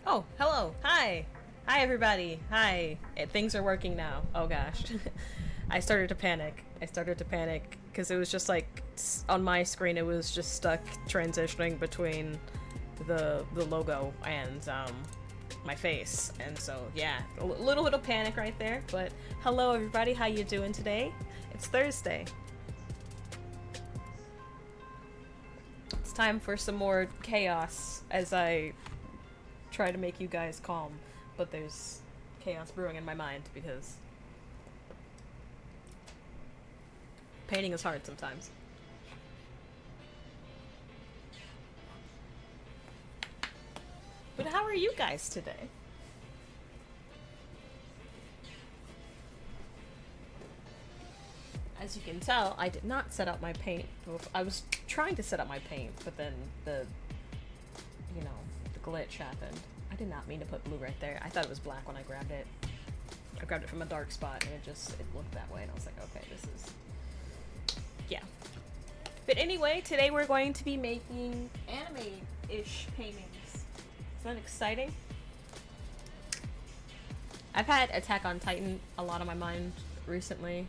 Oh, hello. Hi. Hi, everybody. Hi. Things are working now. Oh, gosh. I started to panic. Because it was just like on my screen, it was just stuck transitioning between the logo and my face. And so, yeah, a little bit of panic right there. But hello, everybody. How you doing today? It's Thursday. It's time for some more chaos as I try to make you guys calm, but there's chaos brewing in my mind because painting is hard sometimes. But how are you guys today? As you can tell, I did not set up my paint. I was trying to set up my paint, but then you know, the glitch happened. I did not mean to put blue right there. I thought it was black when I grabbed it. I grabbed it from a dark spot and it looked that way and I was like, okay, this is... yeah. But anyway, today we're going to be making anime-ish paintings. Isn't that exciting? I've had Attack on Titan a lot on my mind recently.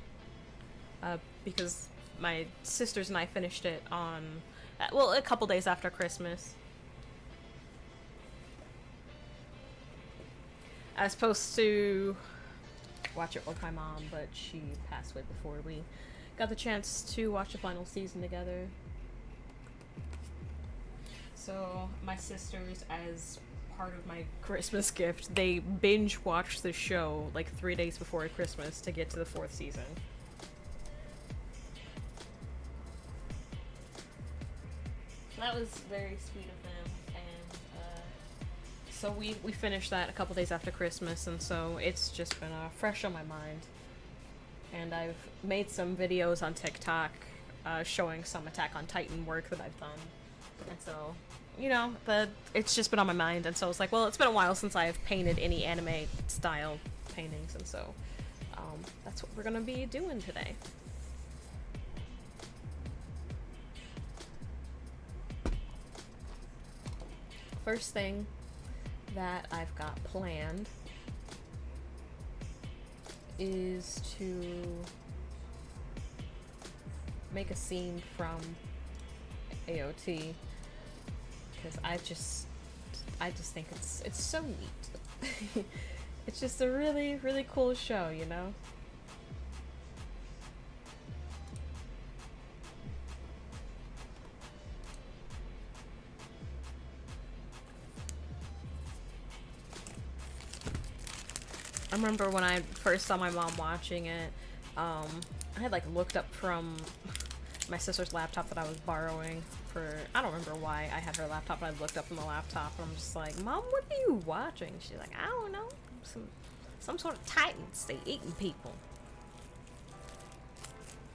Because my sisters and I finished it on... well, a couple days after Christmas. I was supposed to watch it with my mom, but she passed away before we got the chance to watch the final season together. So my sisters, as part of my Christmas gift, they binge watched the show like 3 days before Christmas to get to the 4th season. That was very sweet of them, and so we finished that a couple days after Christmas, and so it's just been fresh on my mind. And I've made some videos on TikTok showing some Attack on Titan work that I've done, and so, you know, it's just been on my mind, and so it's like, well, it's been a while since I've painted any anime style paintings, and so that's what we're gonna be doing today. First thing that I've got planned is to make a scene from AOT, because I just think it's so neat. It's just a really cool show, you know? I remember when I first saw my mom watching it, I had like looked up from my sister's laptop that I was borrowing for, I don't remember why I had her laptop, but I looked up from the laptop and I'm just like, Mom, what are you watching? She's like, I don't know, some sort of titans, they eating people.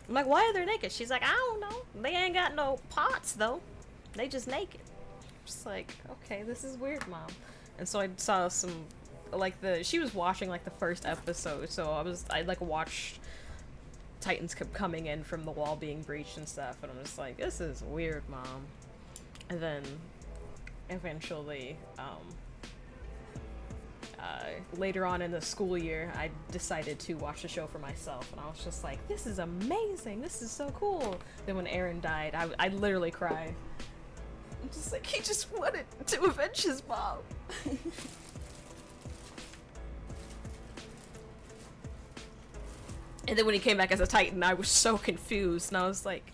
I'm like, why are they naked? She's like, I don't know, they ain't got no parts though, they just naked. I'm just like, okay, this is weird, Mom. And so I saw some, like, she was watching like the first episode, so I like watched Titans kept coming in from the wall being breached and stuff, and I'm just like, this is weird, Mom. And then eventually later on in the school year, I decided to watch the show for myself, and I was just like, this is amazing, this is so cool. Then when Eren died, I literally cried. I'm just like, he just wanted to avenge his mom. And then when he came back as a Titan, I was so confused, and I was like,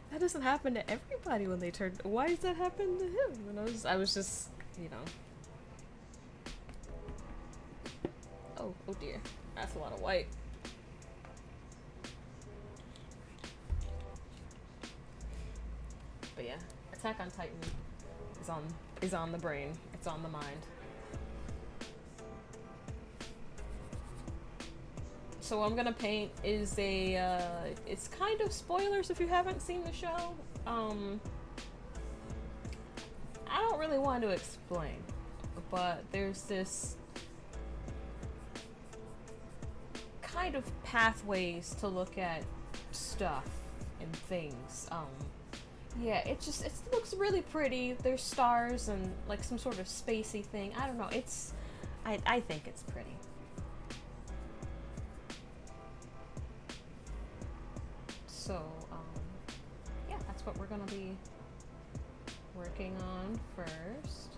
that doesn't happen to everybody when they turn. Why does that happen to him? And I was just, you know. Oh dear, that's a lot of white. But yeah, Attack on Titan is on the brain. It's on the mind. So what I'm gonna paint is it's kind of spoilers if you haven't seen the show. I don't really want to explain, but there's this kind of pathways to look at stuff and things. Yeah, it looks really pretty. There's stars and like some sort of spacey thing. I don't know. I think it's pretty. So yeah, that's what we're gonna be working on first.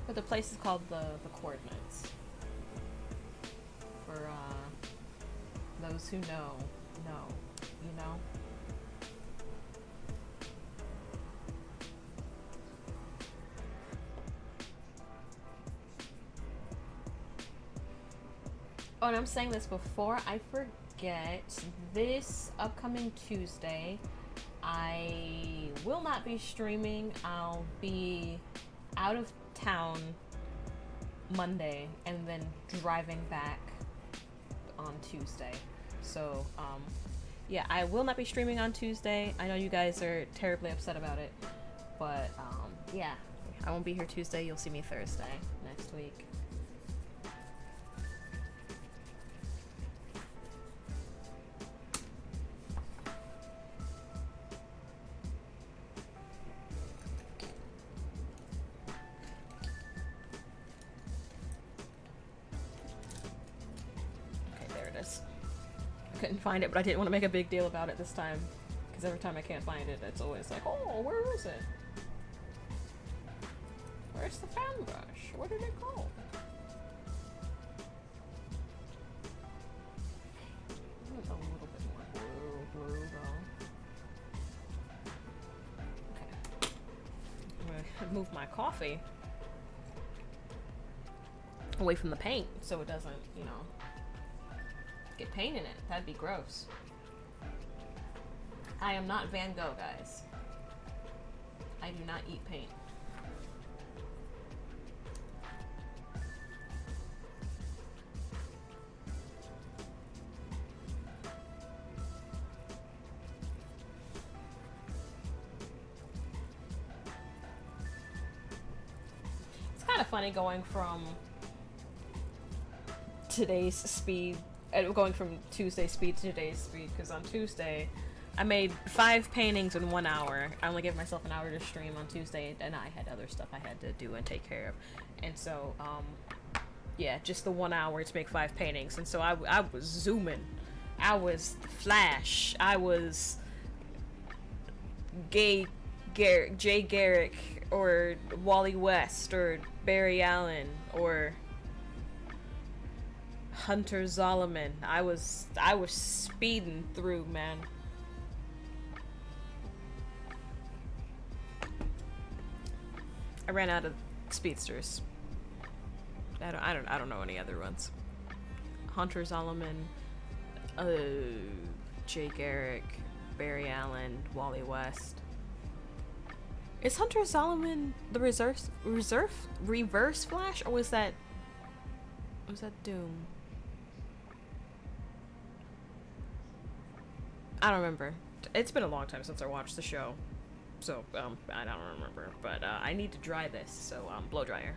But the place is called the Coordinates. For those who know, you know. Oh, and I'm saying this before I forget. This upcoming Tuesday, I will not be streaming. I'll be out of town Monday and then driving back on Tuesday. So, yeah, I will not be streaming on Tuesday. I know you guys are terribly upset about it, but yeah, I won't be here Tuesday. You'll see me Thursday next week. Okay, there it is. I couldn't find it, but I didn't want to make a big deal about it this time, because every time I can't find it, it's always like, oh, where is it? Where's the fan brush? What did it go? A little bit more blue though. Okay. I'm gonna move my coffee away from the paint so it doesn't, you know, get paint in it. That'd be gross. I am not Van Gogh, guys. I do not eat paint. It's kind of funny going from today's speed, going from Tuesday's speed to today's speed, because on Tuesday I made 5 paintings in 1 hour. I only gave myself an hour to stream on Tuesday, and I had other stuff I had to do and take care of. And so, yeah, just the 1 hour to make 5 paintings. And so I was zooming. I was Flash. I was Jay Garrick, or Wally West, or Barry Allen, or Hunter Zolomon. I was speeding through, man. I ran out of speedsters. I don't know any other ones. Hunter Zolomon, Jay Garrick, Barry Allen, Wally West. Is Hunter Zolomon the reverse Flash, or was that Doom? I don't remember. It's been a long time since I watched the show, so I don't remember. But I need to dry this, so blow dryer.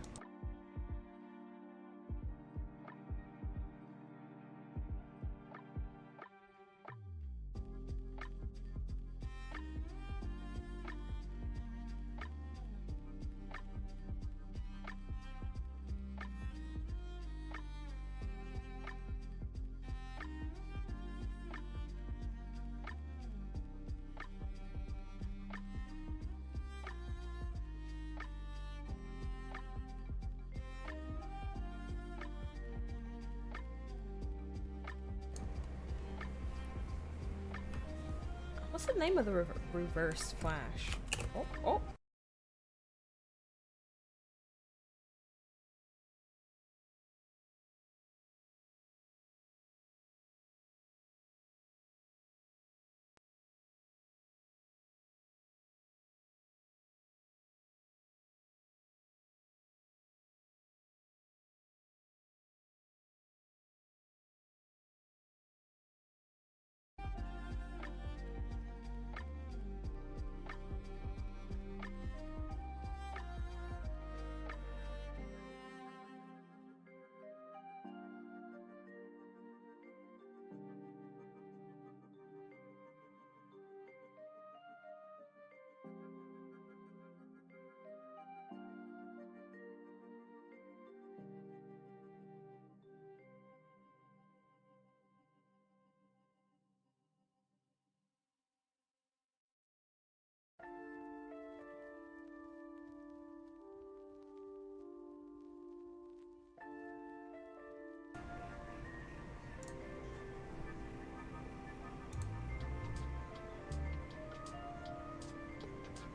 What's the name of the reverse Flash? Oh.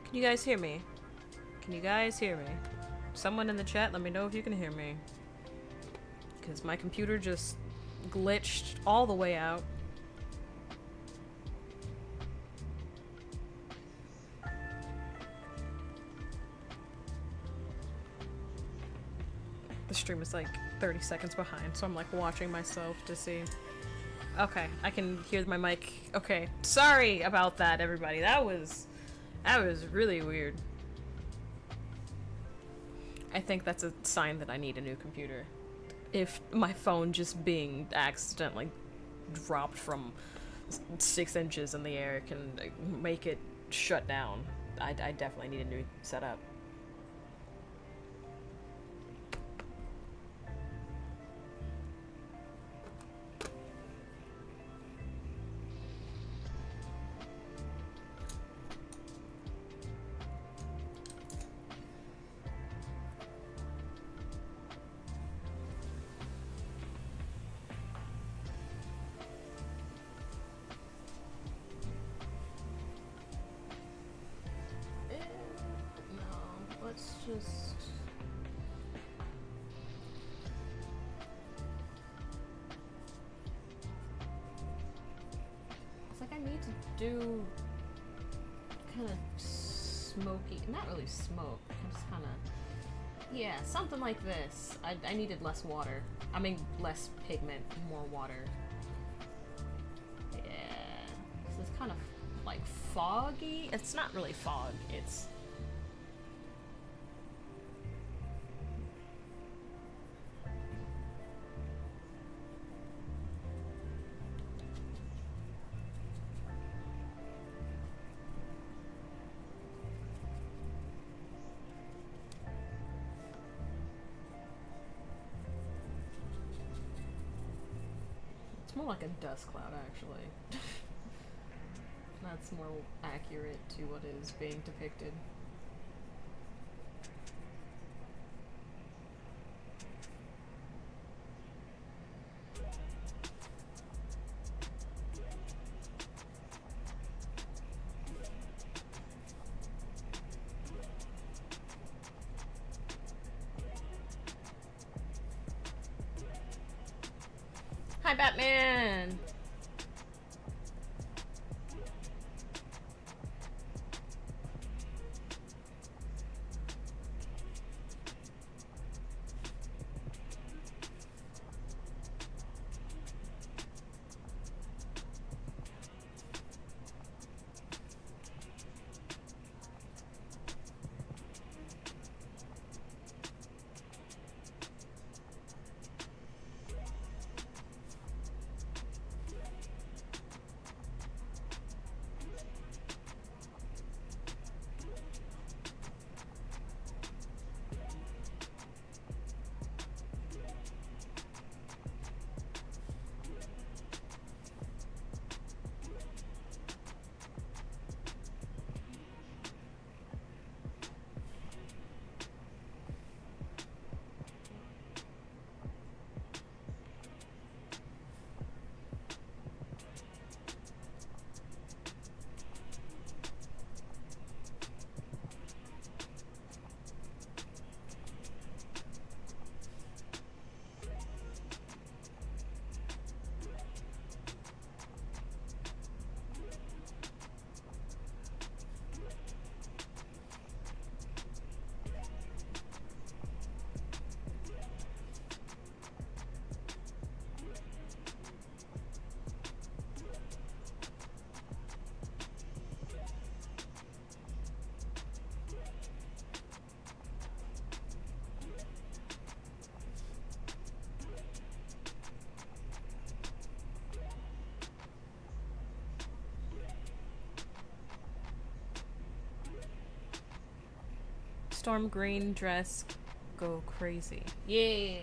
Can you guys hear me? Can you guys hear me? Someone in the chat, let me know if you can hear me. Because my computer just glitched all the way out. The stream is like 30 seconds behind, so I'm like watching myself to see. Okay, I can hear my mic. Okay, sorry about that, everybody. That was really weird. I think that's a sign that I need a new computer. If my phone just being accidentally dropped from 6 inches in the air can make it shut down, I definitely need a new setup. Do kind of smoky, not really smoke, just kind of, yeah, something like this. I needed less water. I mean, less pigment, more water. Yeah, this is kind of like foggy. It's not really fog, it's more like a dust cloud, actually. That's more accurate to what is being depicted. Hi, Batman! Storm green dress, go crazy. Yeah.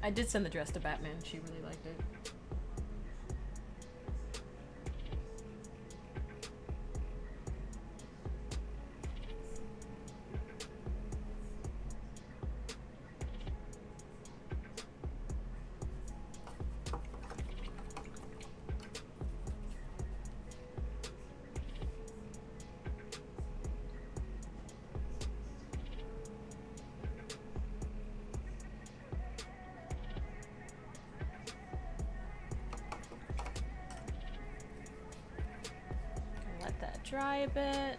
I did send the dress to Batman. She really liked it. Let that dry a bit.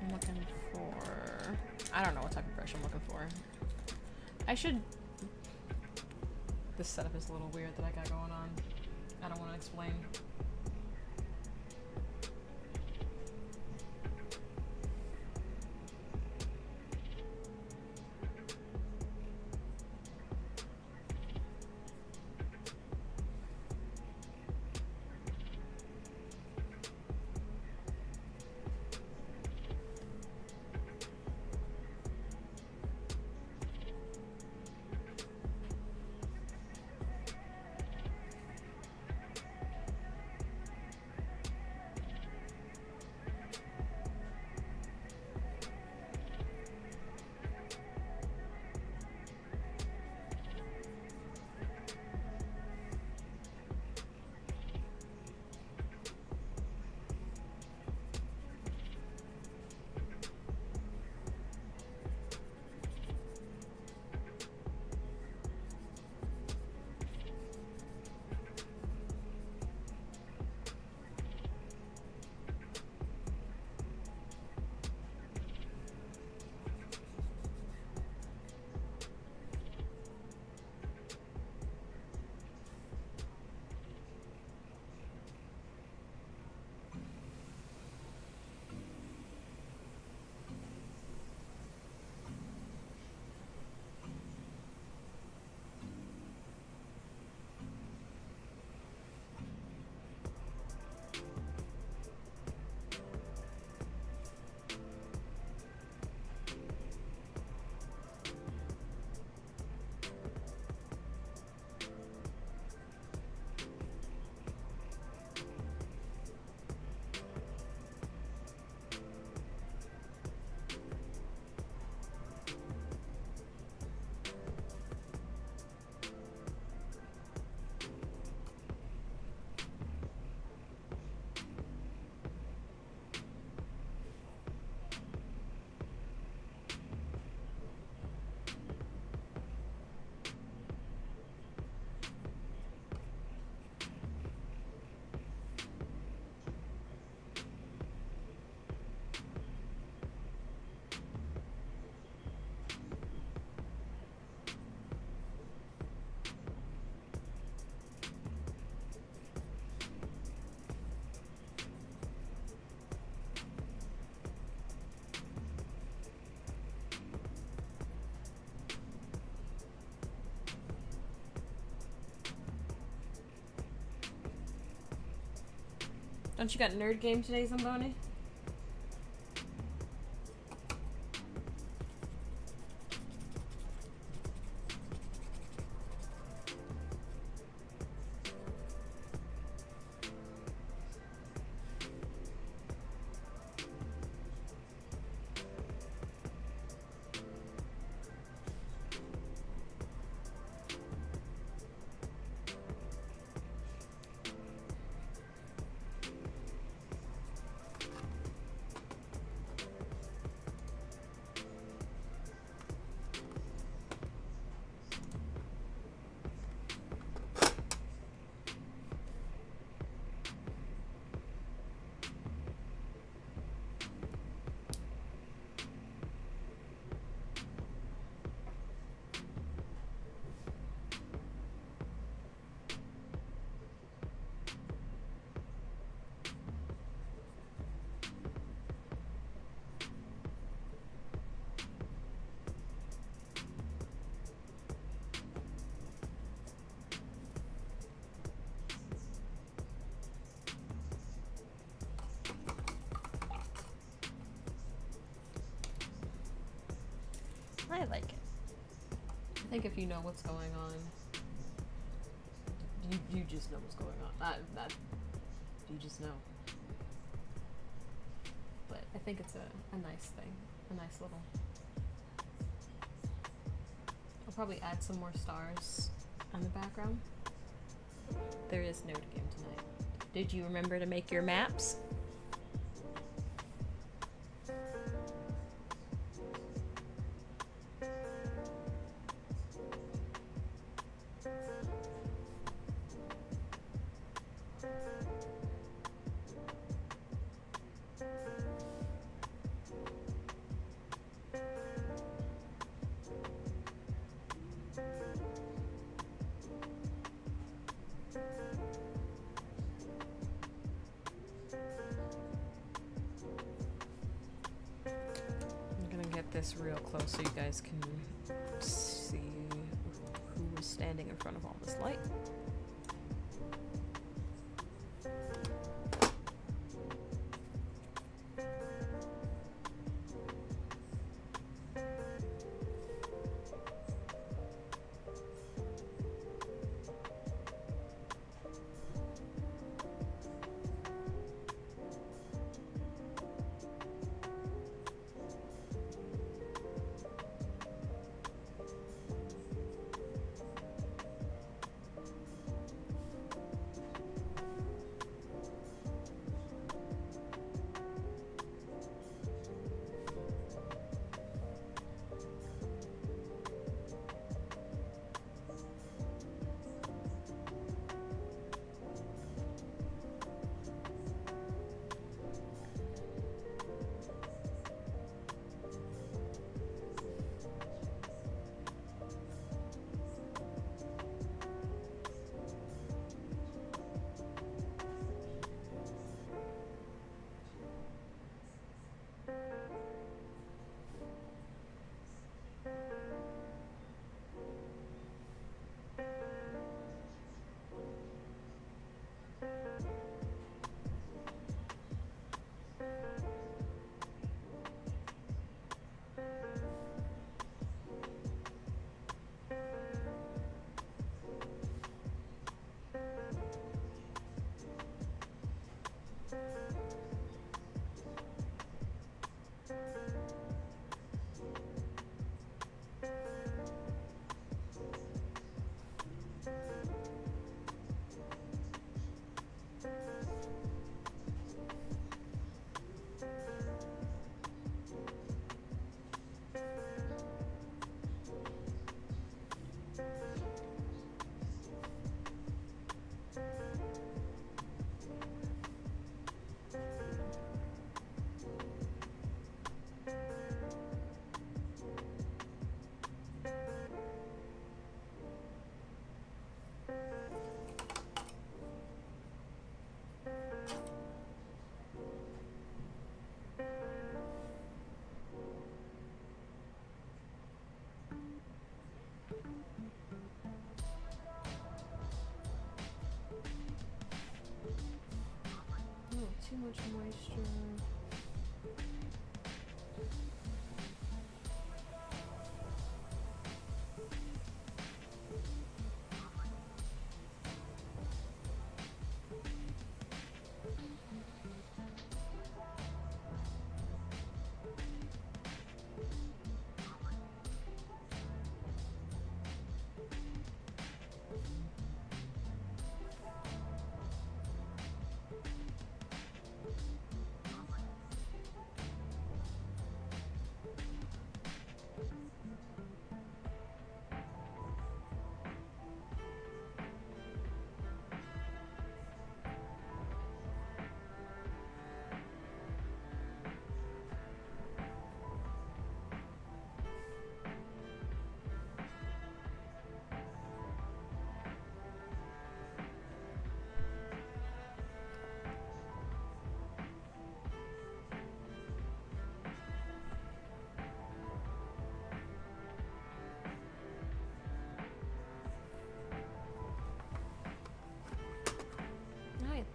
I'm looking for... I don't know what type of brush I'm looking for. I should... This setup is a little weird that I got going on. I don't want to explain. Don't you got nerd game today, Zamboni? I like it. I think if you know what's going on, you just know what's going on. You just know. But I think it's a nice thing, a nice little. I'll probably add some more stars on the background. There is no game tonight. Did you remember to make your maps? This real close so you guys can see who was standing in front of all this light. Too much moisture.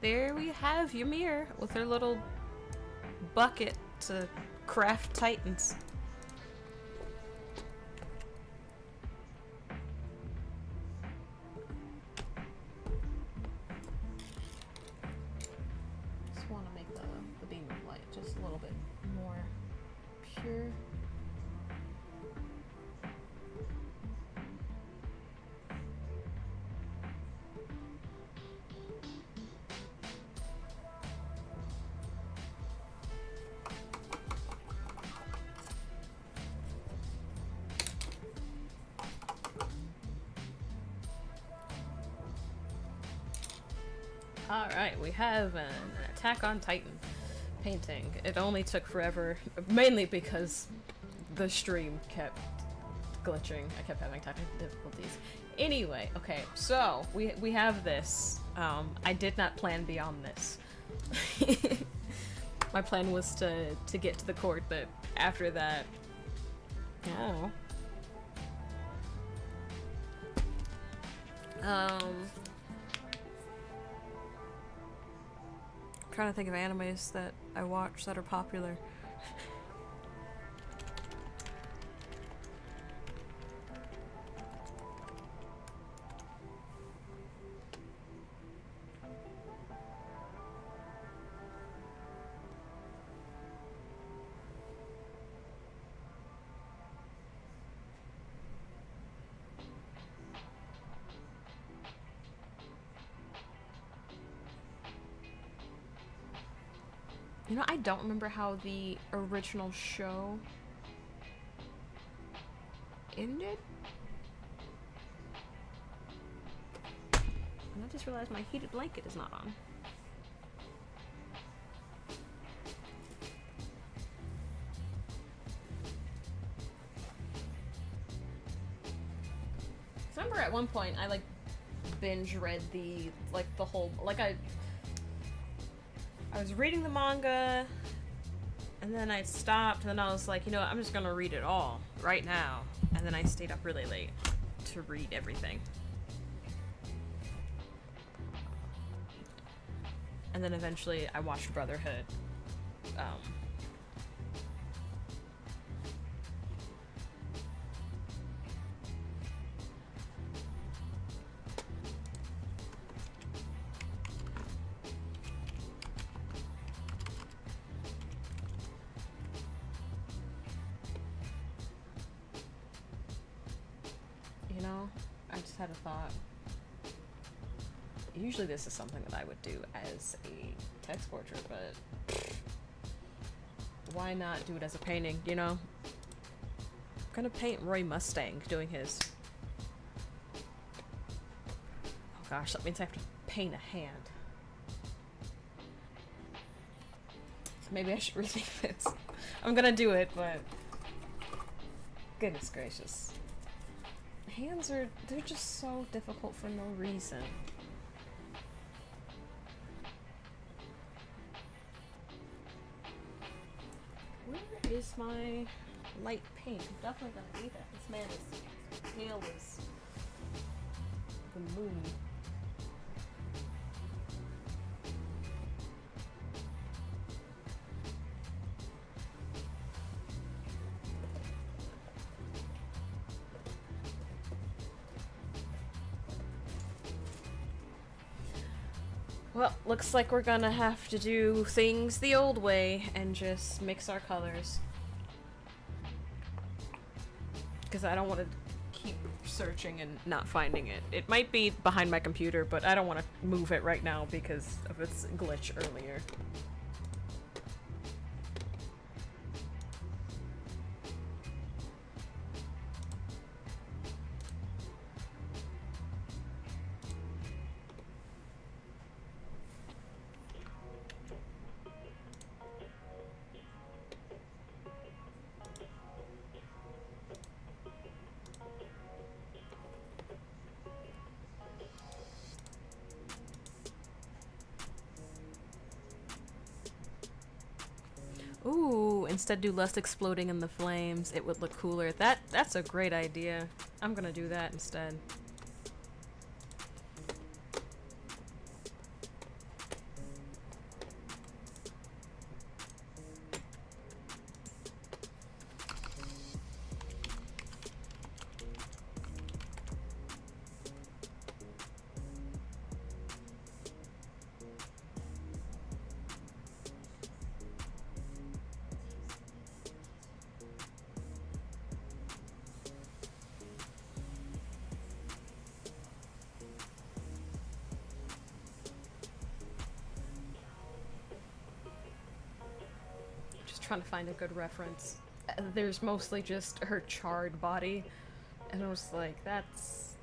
There we have Ymir with her little bucket to craft titans. little bit more pure. Alright, we have an Attack on Titan painting. It only took forever, mainly because the stream kept glitching. I kept having technical difficulties. Anyway, okay, so we have this. I did not plan beyond this. My plan was to get to the court, but after that, oh. Trying to think of animes that I watch that are popular. You know, I don't remember how the original show ended. And I just realized my heated blanket is not on. So I remember at one point I like binge read the whole, like I was reading the manga, and then I stopped, and then I was like, you know what, I'm just gonna read it all right now. And then I stayed up really late to read everything. And then eventually I watched Brotherhood. You know, I just had a thought. Usually this is something that I would do as a text portrait, but why not do it as a painting, you know? I'm gonna paint Roy Mustang doing his... Oh gosh, that means I have to paint a hand. So maybe I should rethink this. I'm gonna do it, but... Goodness gracious. Hands are, they're just so difficult for no reason. Where is my light paint? I'm definitely gonna need that. This man is pale as the moon. Well, looks like we're gonna have to do things the old way and just mix our colors. Because I don't want to keep searching and not finding it. It might be behind my computer, but I don't want to move it right now because of its glitch earlier. Ooh, instead do less exploding in the flames. It would look cooler. That's a great idea. I'm gonna do that instead. trying to find a good reference. There's mostly just her charred body, and I was like, that's...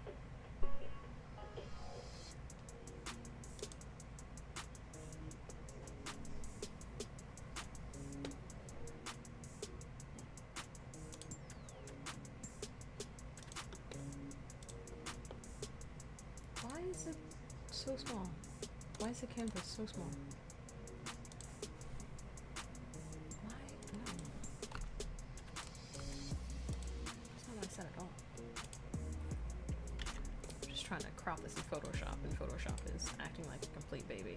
Why is it so small? Why is the canvas so small? Why? No. That's not what I said at all. I'm just trying to crop this in Photoshop, and Photoshop is acting like a complete baby.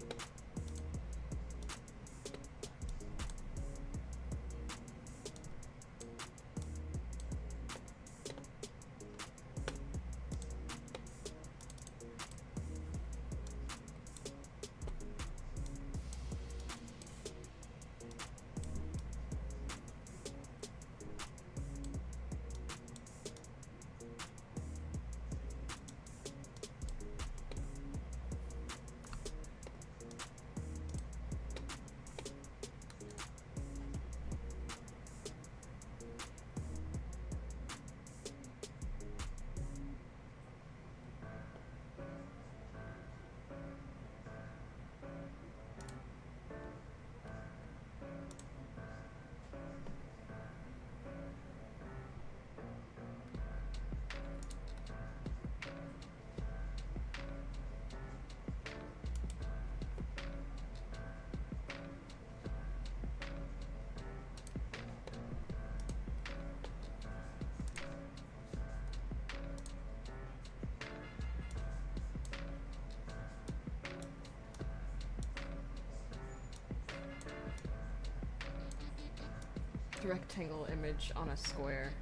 Rectangle image on a square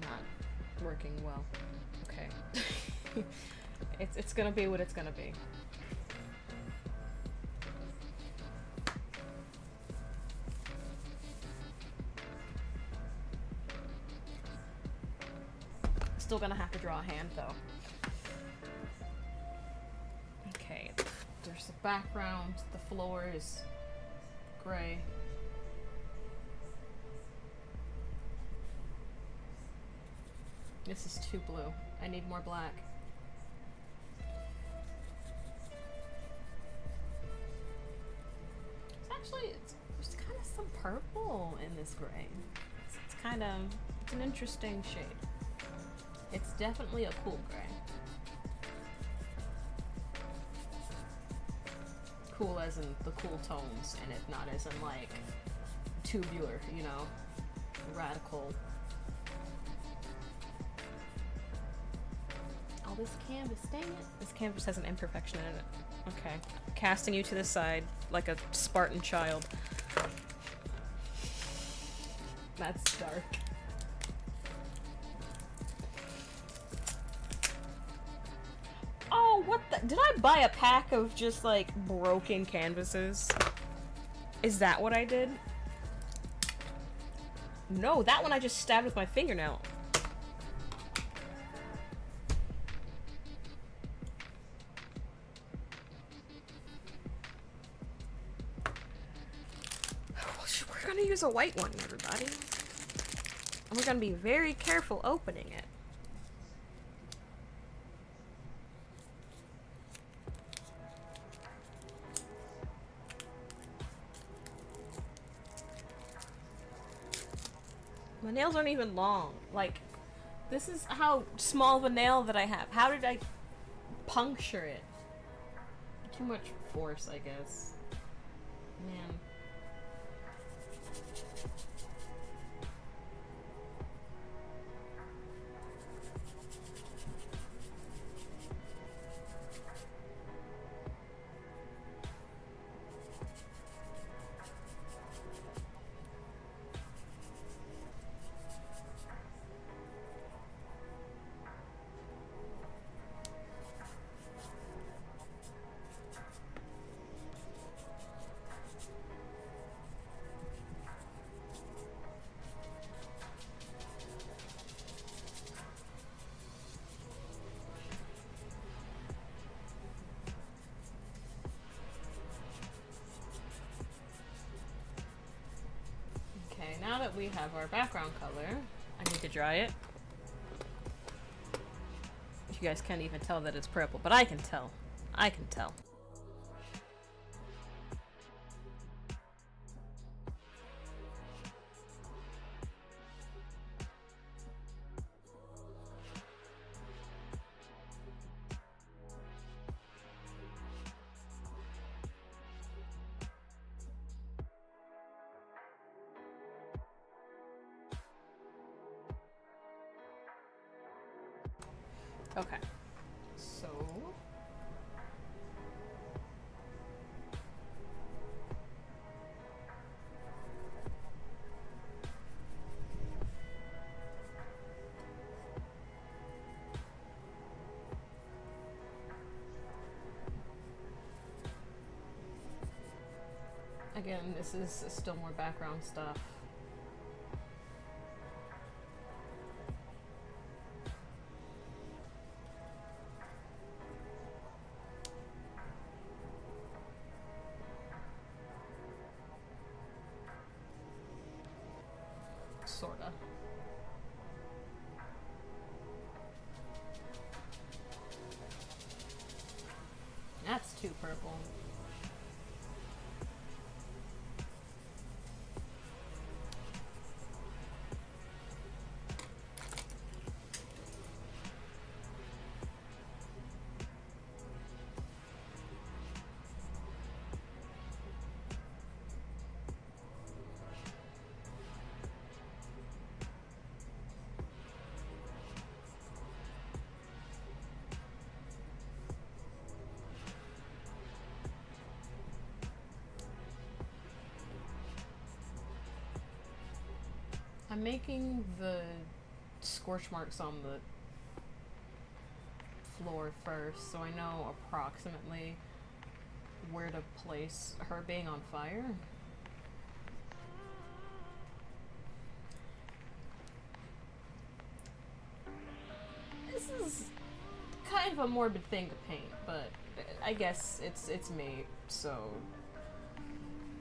not working well. Okay. It's gonna be what it's gonna be. Still gonna have to draw a hand though. Okay, there's the background, the floor is gray. This is too blue. I need more black. There's kind of some purple in this gray. It's kind of, it's an interesting shade. It's definitely a cool gray. Cool as in the cool tones in it, not as in like tubular, you know, radical. This canvas, dang it. This canvas has an imperfection in it. Okay. Casting you to the side like a Spartan child. That's dark. Oh, what the? Did I buy a pack of just like broken canvases? Is that what I did? No, that one I just stabbed with my fingernail. Use a white one, everybody. And we're gonna be very careful opening it. My nails aren't even long. Like, this is how small of a nail that I have. How did I puncture it? Too much force, I guess. Man. Okay, now that we have our background color, I need to dry it. You guys can't even tell that it's purple, but I can tell. I can tell. Okay, so again, this is still more background stuff. Sorta. That's too purple. I'm making the scorch marks on the floor first, so I know approximately where to place her being on fire. This is kind of a morbid thing to paint, but I guess it's me, so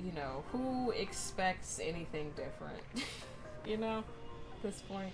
you know, who expects anything different? You know, at this point.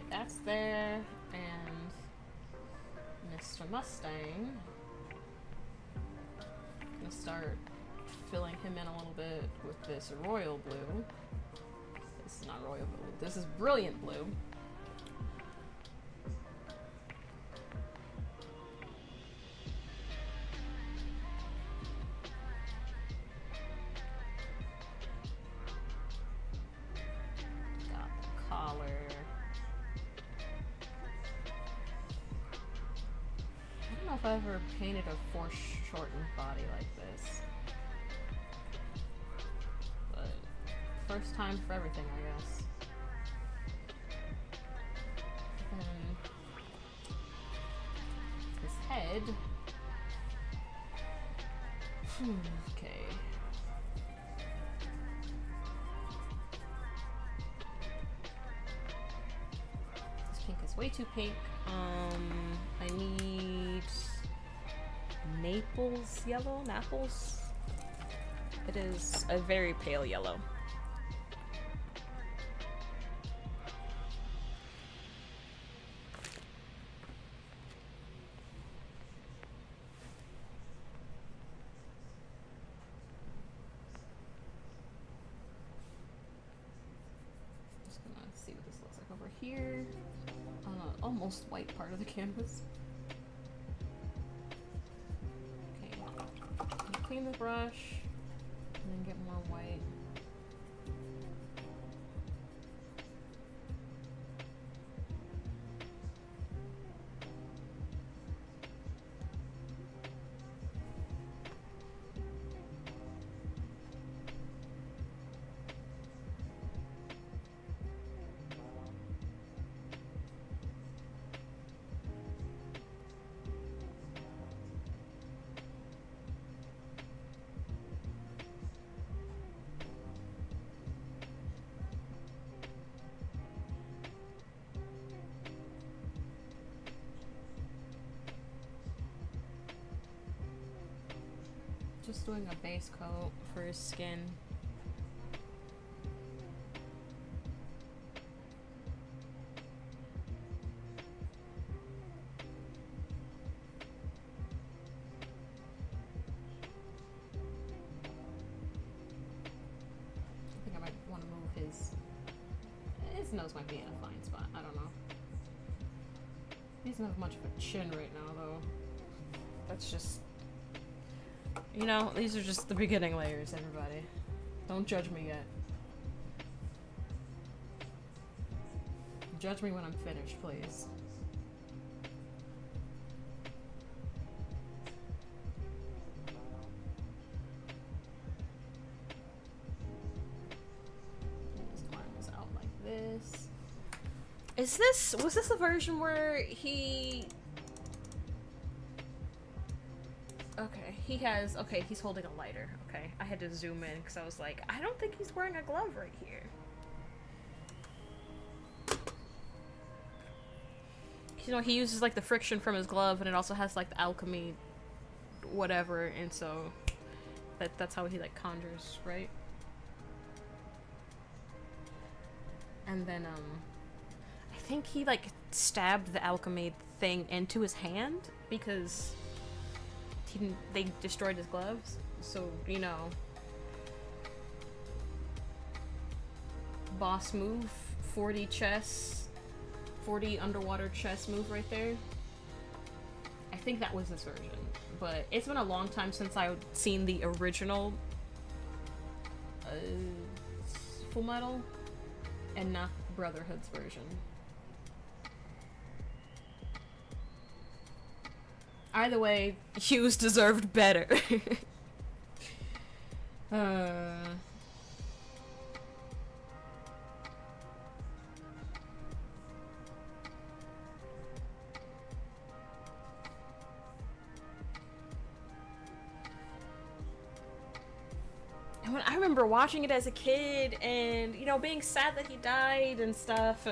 That's there, and Mr. Mustang. I'm gonna start filling him in a little bit with this royal blue. This is not royal blue, this is brilliant blue. Got the collar. I don't know if I've ever painted a foreshortened body like this. But first time for everything, I guess. And his head. Okay. This pink is way too pink. I need Naples yellow? Naples? It is a very pale yellow. Just gonna see what this looks like over here. Almost white part of the canvas. Okay, clean the brush and then get more white. Just doing a base coat for his skin. I think I might want to move his nose might be in a fine spot. I don't know. He doesn't have much of a chin right now, though. That's just... You know, these are just the beginning layers, everybody. Don't judge me yet. Judge me when I'm finished, please. His arm is out like this. Was this the version where he... Okay, he's holding a lighter. Okay, I had to zoom in because I was like, I don't think he's wearing a glove right here. You know, he uses like the friction from his glove, and it also has like the alchemy, whatever, and so that's how he like conjures, right? And then I think he like stabbed the alchemy thing into his hand because they destroyed his gloves. So, you know, boss move, 40 chess, 40 underwater chess move right there. I think that was this version, but it's been a long time since I've seen the original Full Metal and not Brotherhood's version. Either way, Hughes deserved better. I remember watching it as a kid and, you know, being sad that he died and stuff,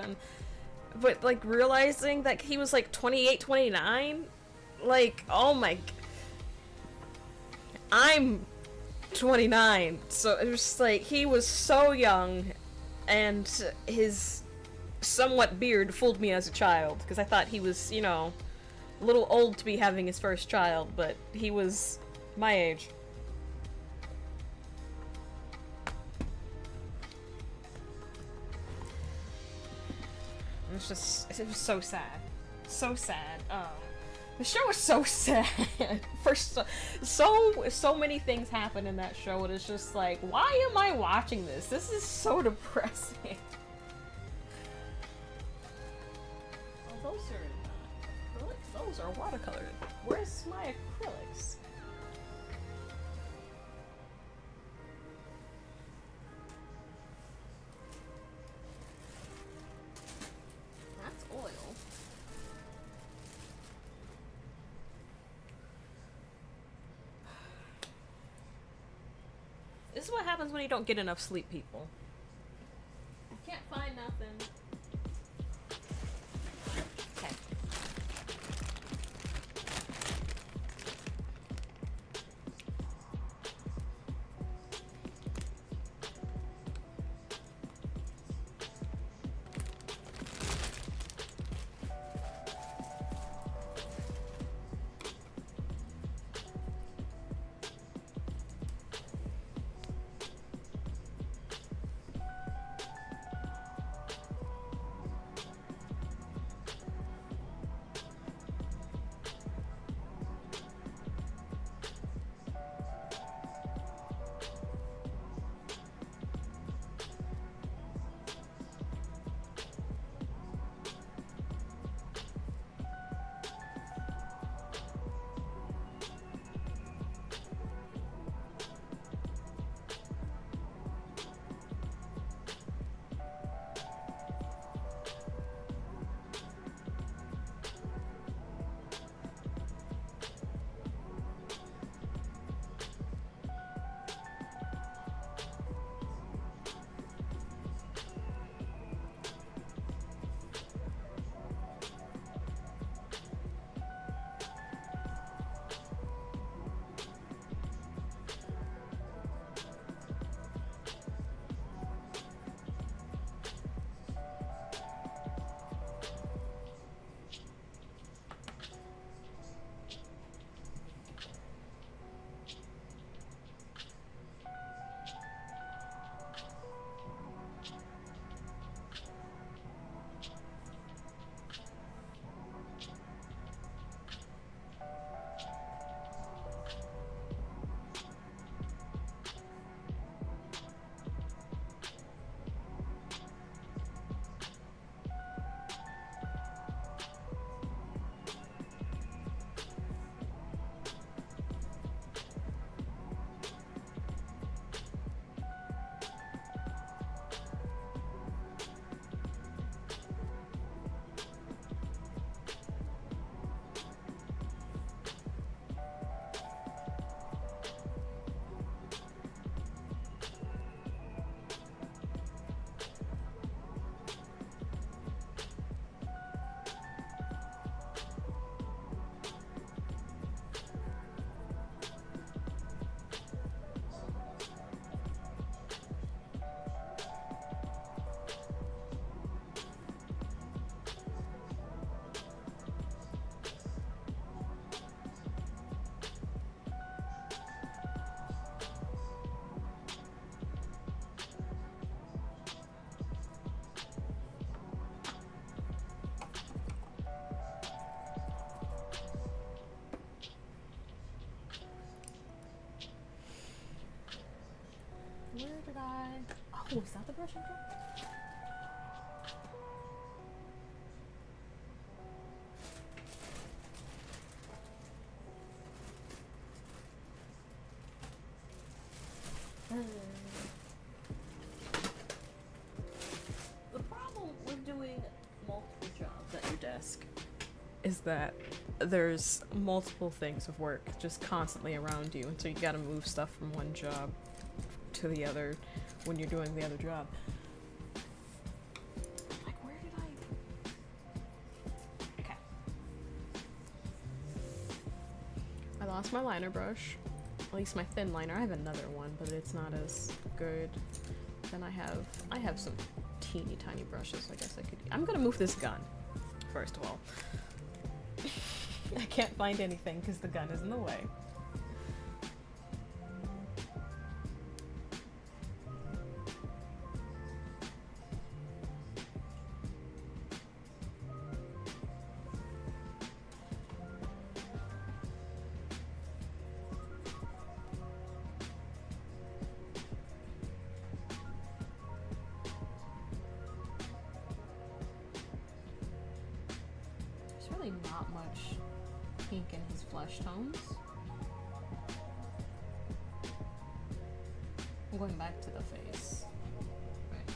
but like realizing that he was like 28, 29. Like, oh my... I'm 29, so it was just like, he was so young, and his somewhat beard fooled me as a child, because I thought he was, you know, a little old to be having his first child, but he was my age. It was so sad. So sad. The show was so sad. First, so many things happen in that show, and it's just like, why am I watching this? This is so depressing. Oh, those are acrylics. Those are watercolor. Where's my acrylics? That's oil. This is what happens when you don't get enough sleep, people. I can't find nothing. Okay. did I? Oh, is that the brush I dropped? The problem with doing multiple jobs at your desk is that there's multiple things of work just constantly around you, and so you gotta move stuff from one job to the other when you're doing the other job. Like, where did I... Okay. I lost my liner brush. At least my thin liner. I have another one, but it's not as good. Then I have some teeny tiny brushes I guess I could... I'm gonna move this gun, first of all. I can't find anything because the gun is in the way. There's really not much pink in his flesh tones. I'm going back to the face right now.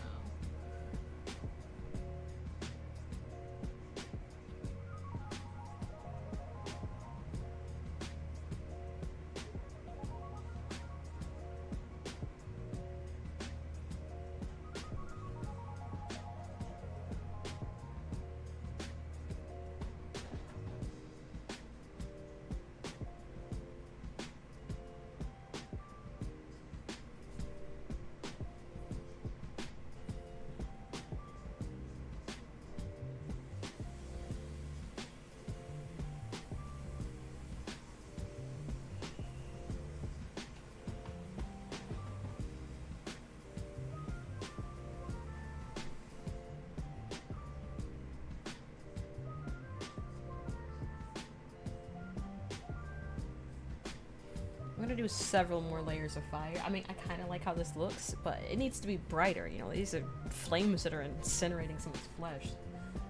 I'm gonna do several more layers of fire. I mean, I kind of like how this looks, but it needs to be brighter. You know, these are flames that are incinerating someone's flesh.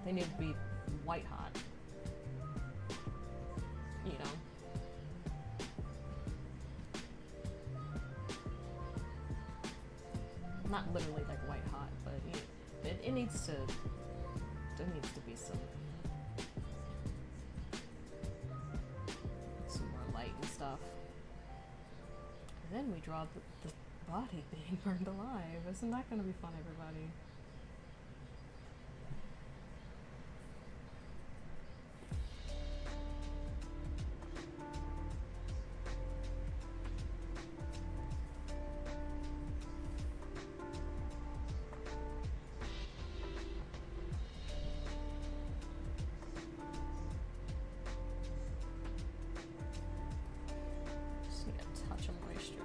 They need to be white hot. You know. Not literally like white hot, but you know, it needs to. There needs to be some more light and stuff. Then we draw the body being burned alive. Isn't that gonna be fun, everybody? Just need a touch of moisture.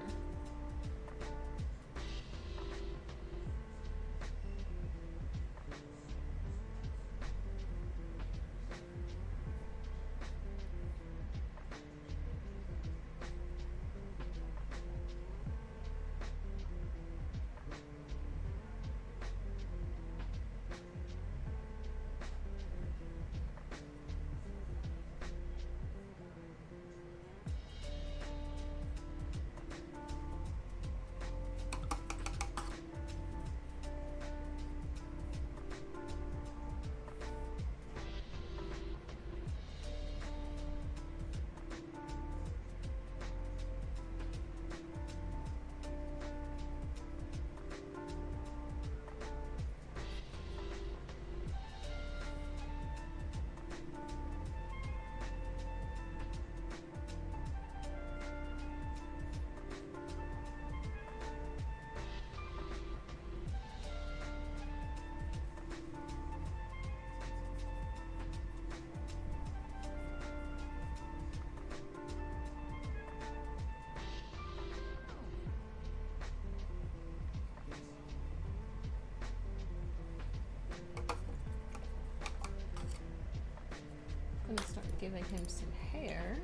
I'm gonna start giving him some hair.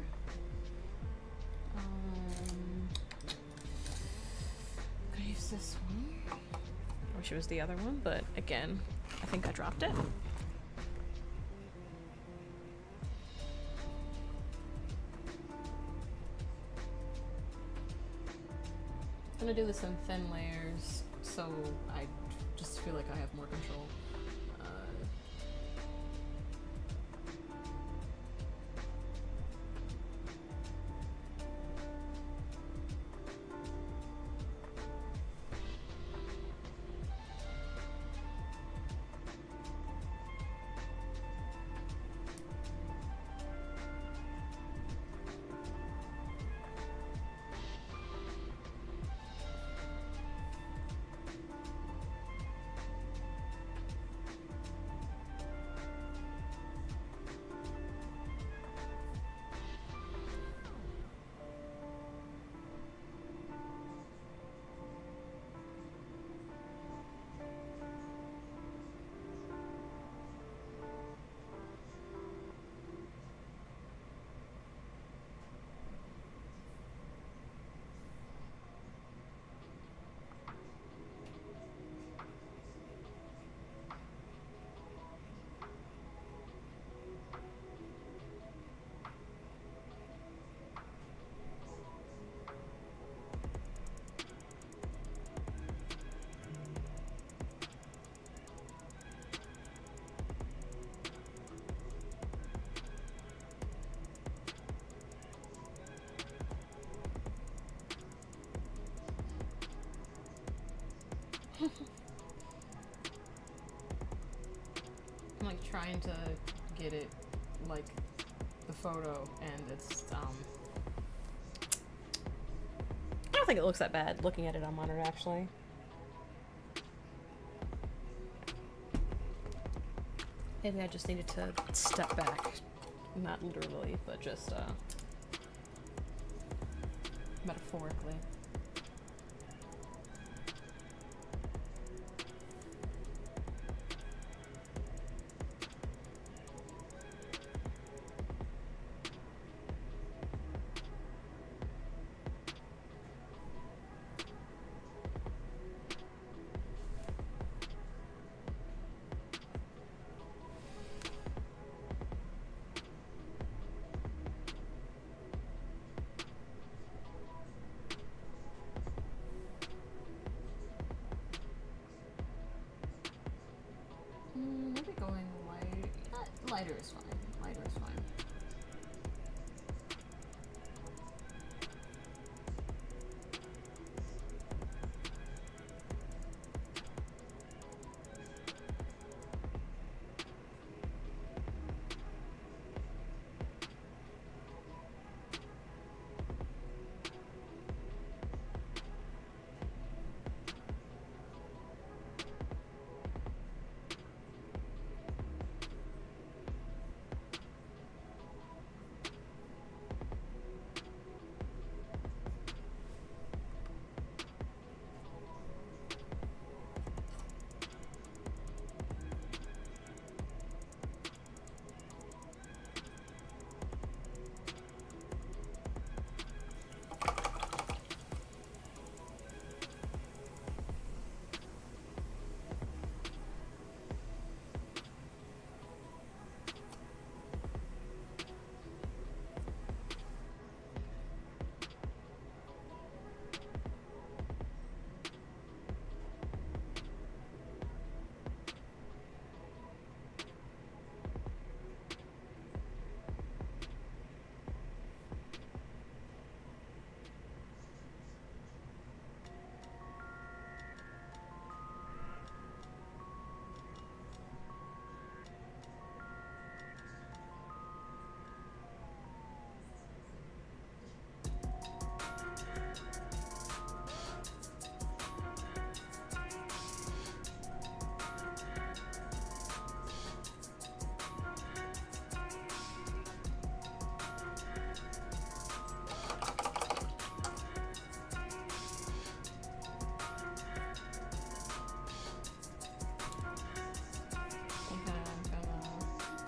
I'm gonna use was this one? I wish it was the other one, but again, I think I dropped it. I'm gonna do this in thin layers, so I just feel like I have more control. I'm like trying to get it like the photo, and it's I don't think it looks that bad looking at it on monitor actually. Maybe I just needed to step back, not literally, but just metaphorically. Maybe going light. Lighter is fine. Lighter is fine.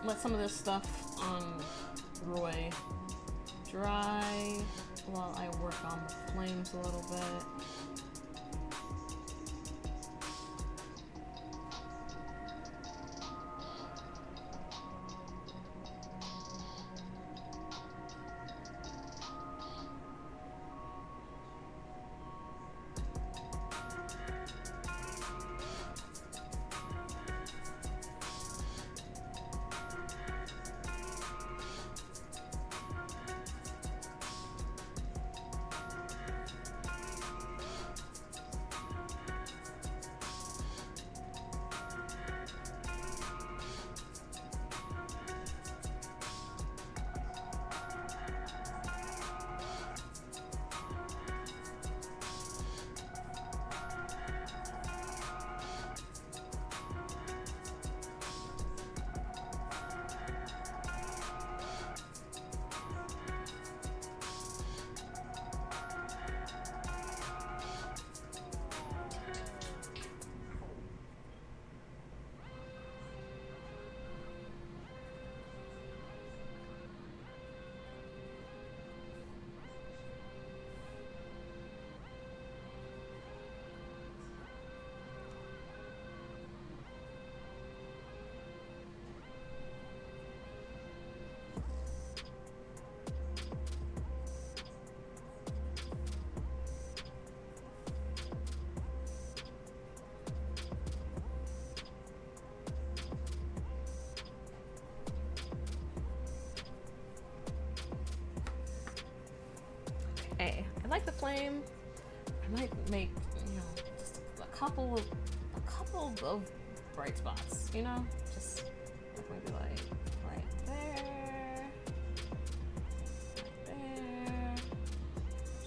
Let some of this stuff on Roy dry while I work on the flames a little bit. time, I might make, just a couple of bright spots, just maybe like right there,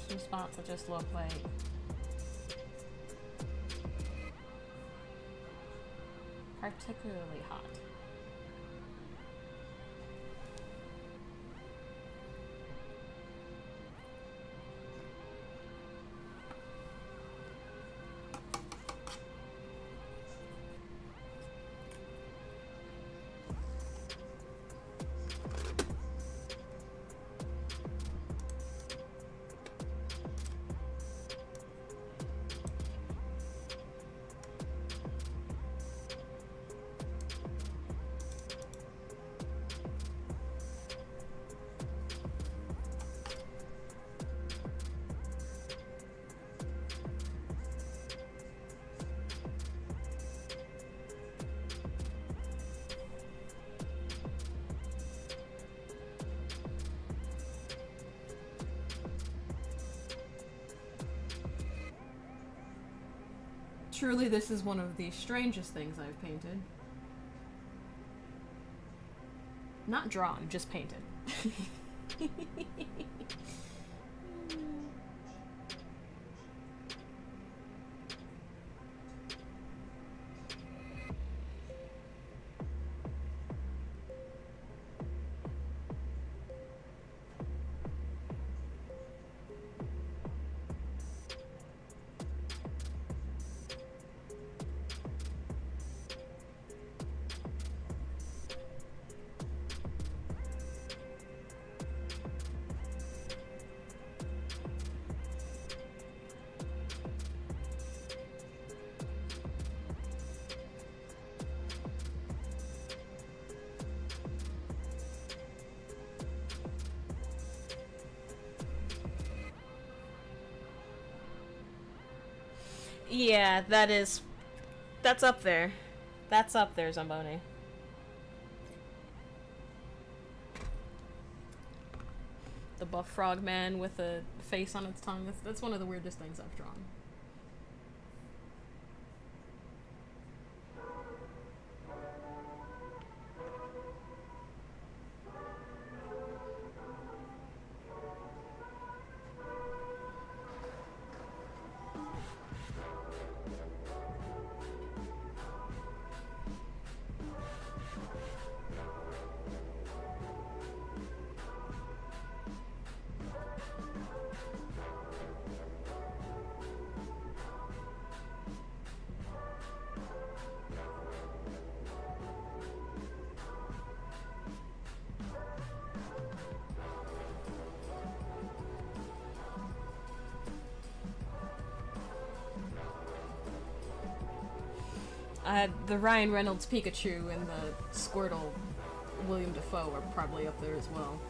some spots that just look like particularly hot. Truly, this is one of the strangest things I've painted. Not drawn, just painted. Yeah, that's up there. That's up there, Zamboni. The buff frog man with a face on its tongue. That's one of the weirdest things I've drawn. The Ryan Reynolds Pikachu and the Squirtle William Dafoe are probably up there as well.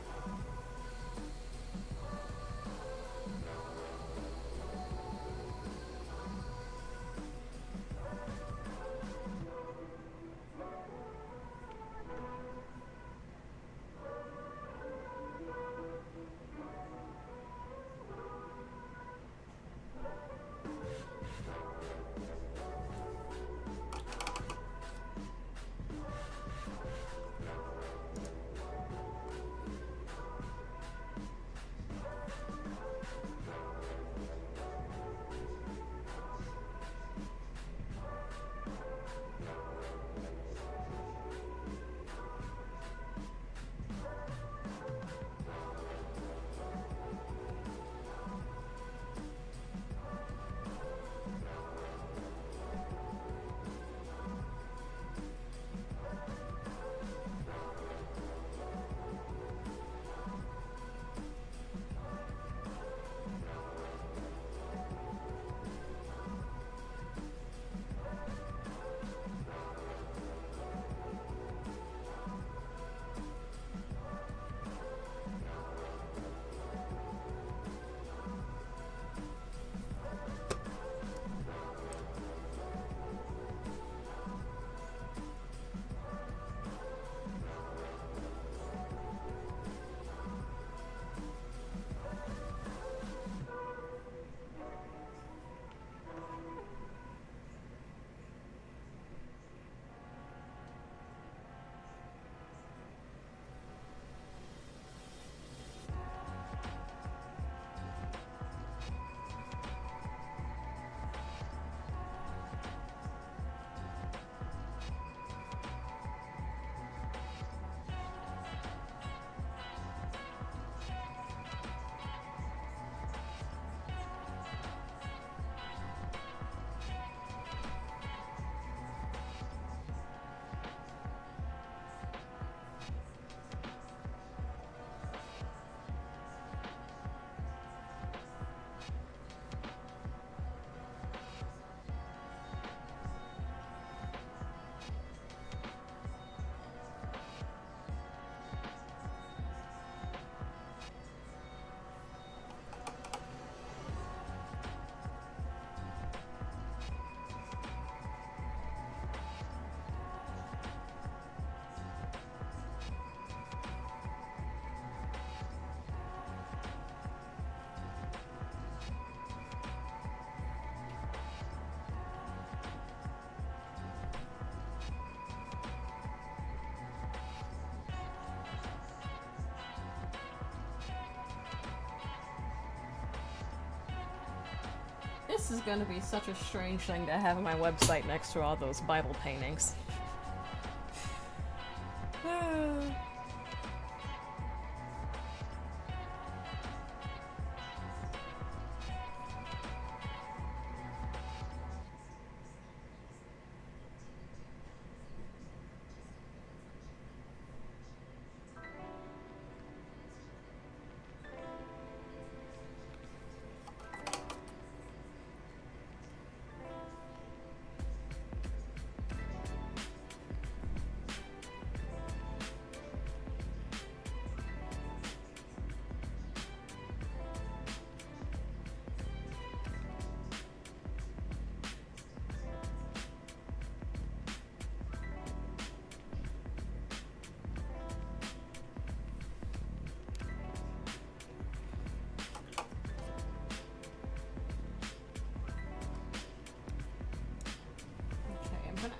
This is gonna be such a strange thing to have on my website next to all those Bible paintings.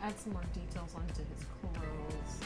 Add some more details onto his clothes.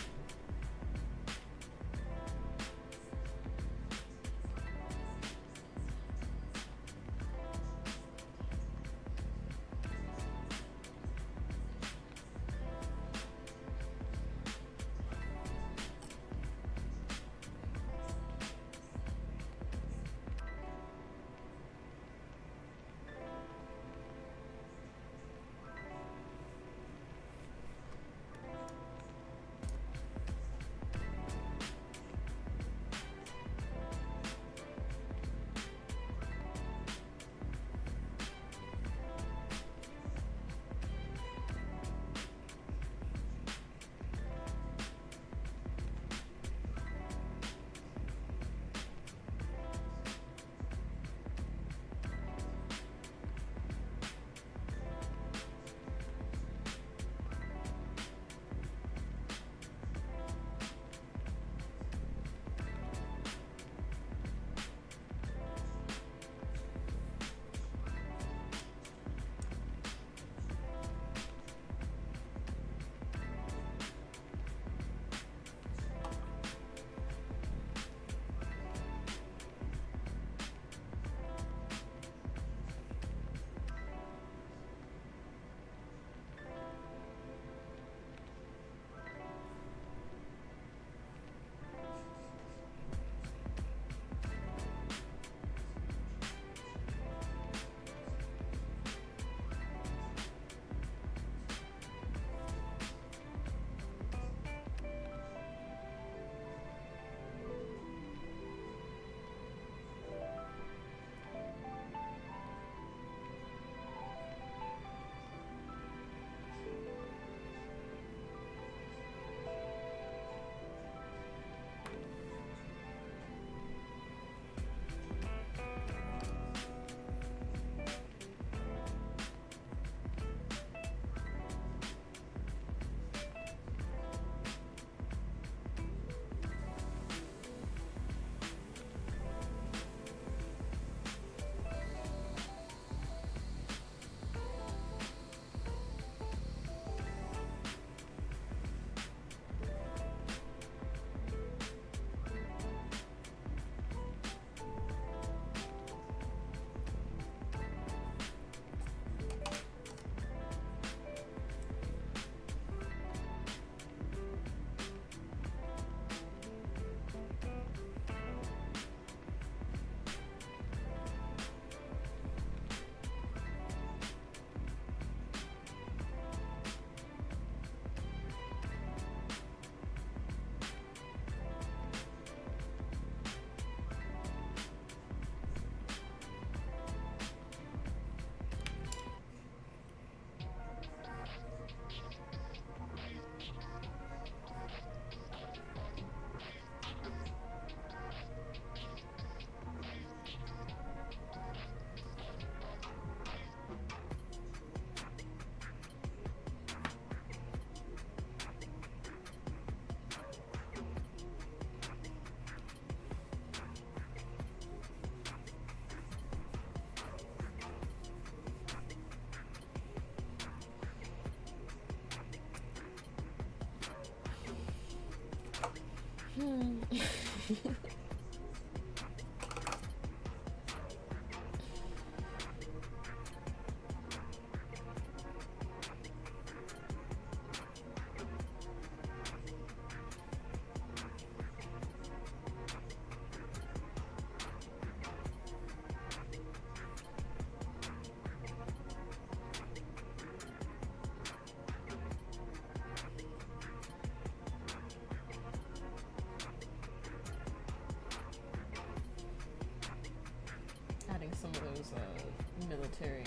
military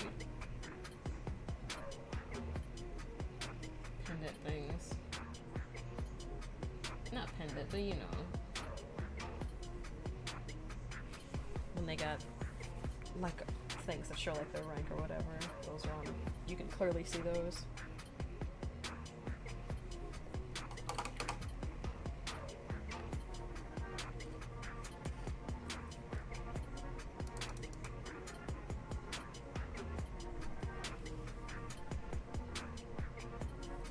pendant things. Not pendant, but you know. When they got like things that show like their rank or whatever, those are on. You can clearly see those.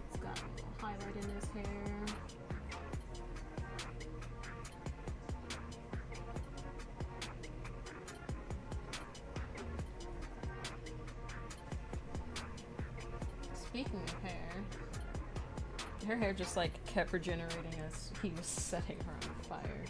It's got a little highlight in his hair. Speaking of hair, her hair just like kept regenerating as he was setting her on fire.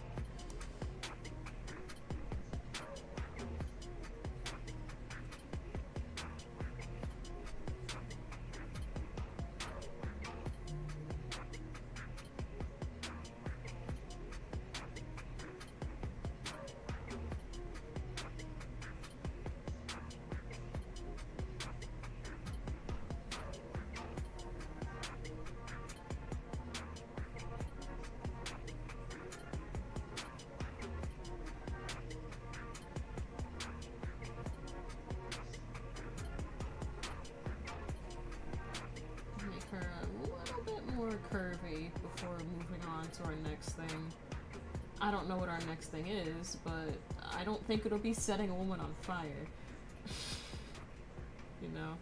Curvy before moving on to our next thing. I don't know what our next thing is, but I don't think it'll be setting a woman on fire. You know?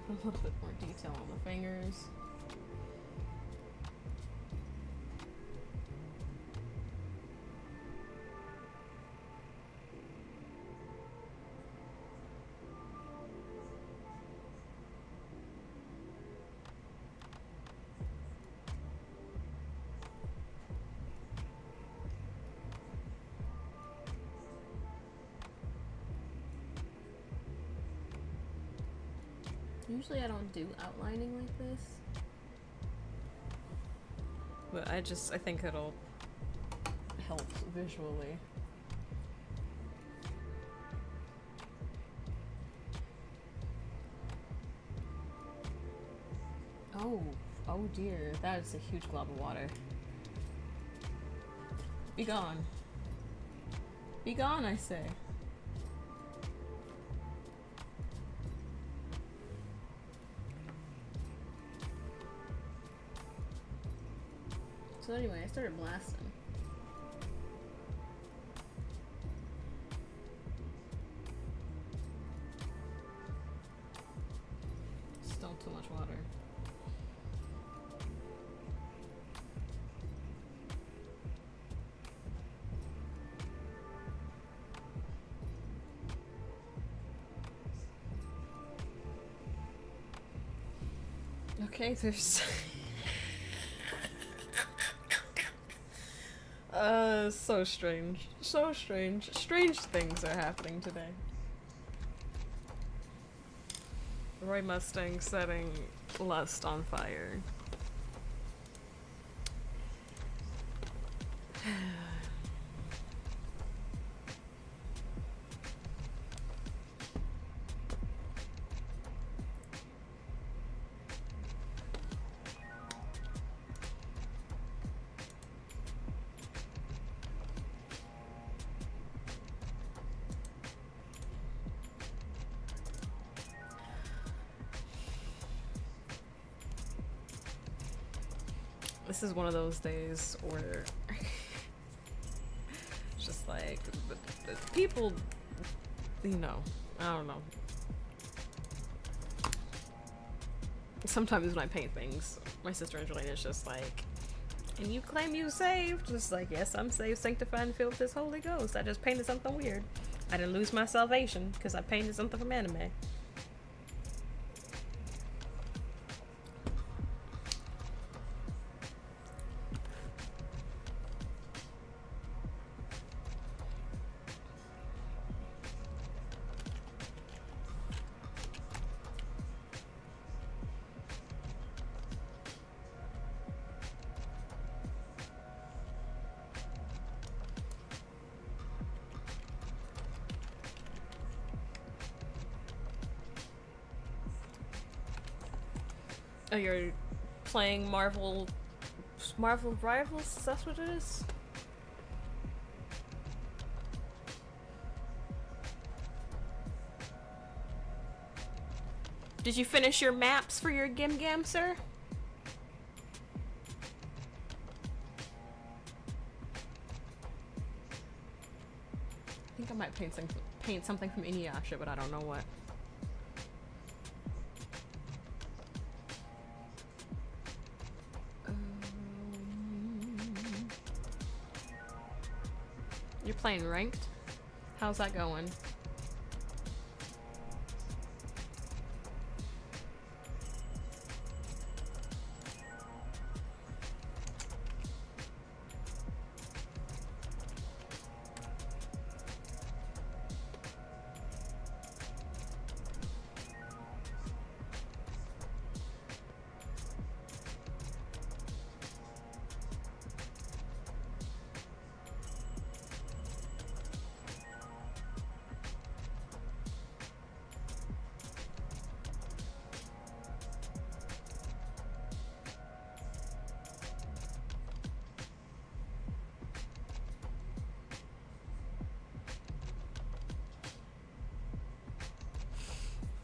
Put a little bit more detail on the fingers. Usually I don't do outlining like this, but I think it'll help visually. Oh dear, that is a huge glob of water. Be gone. Be gone, I say. So anyway, I started blasting. Still too much water. Okay, there's so strange. So strange. Strange things are happening today. Roy Mustang setting Lust on fire. this is one of those days where it's just like people, you know, I don't know. Sometimes when I paint things, my sister Angelina's just like, and you claim you saved? Just like, yes, I'm saved, sanctified, and filled with this Holy Ghost. I just painted something weird. I didn't lose my salvation because I painted something from anime. Oh, you're playing Marvel Rivals? That's what it is? Did you finish your maps for your Gim Gam, sir? I think I might paint something from Inuyasha, but I don't know what. You're playing ranked? How's that going?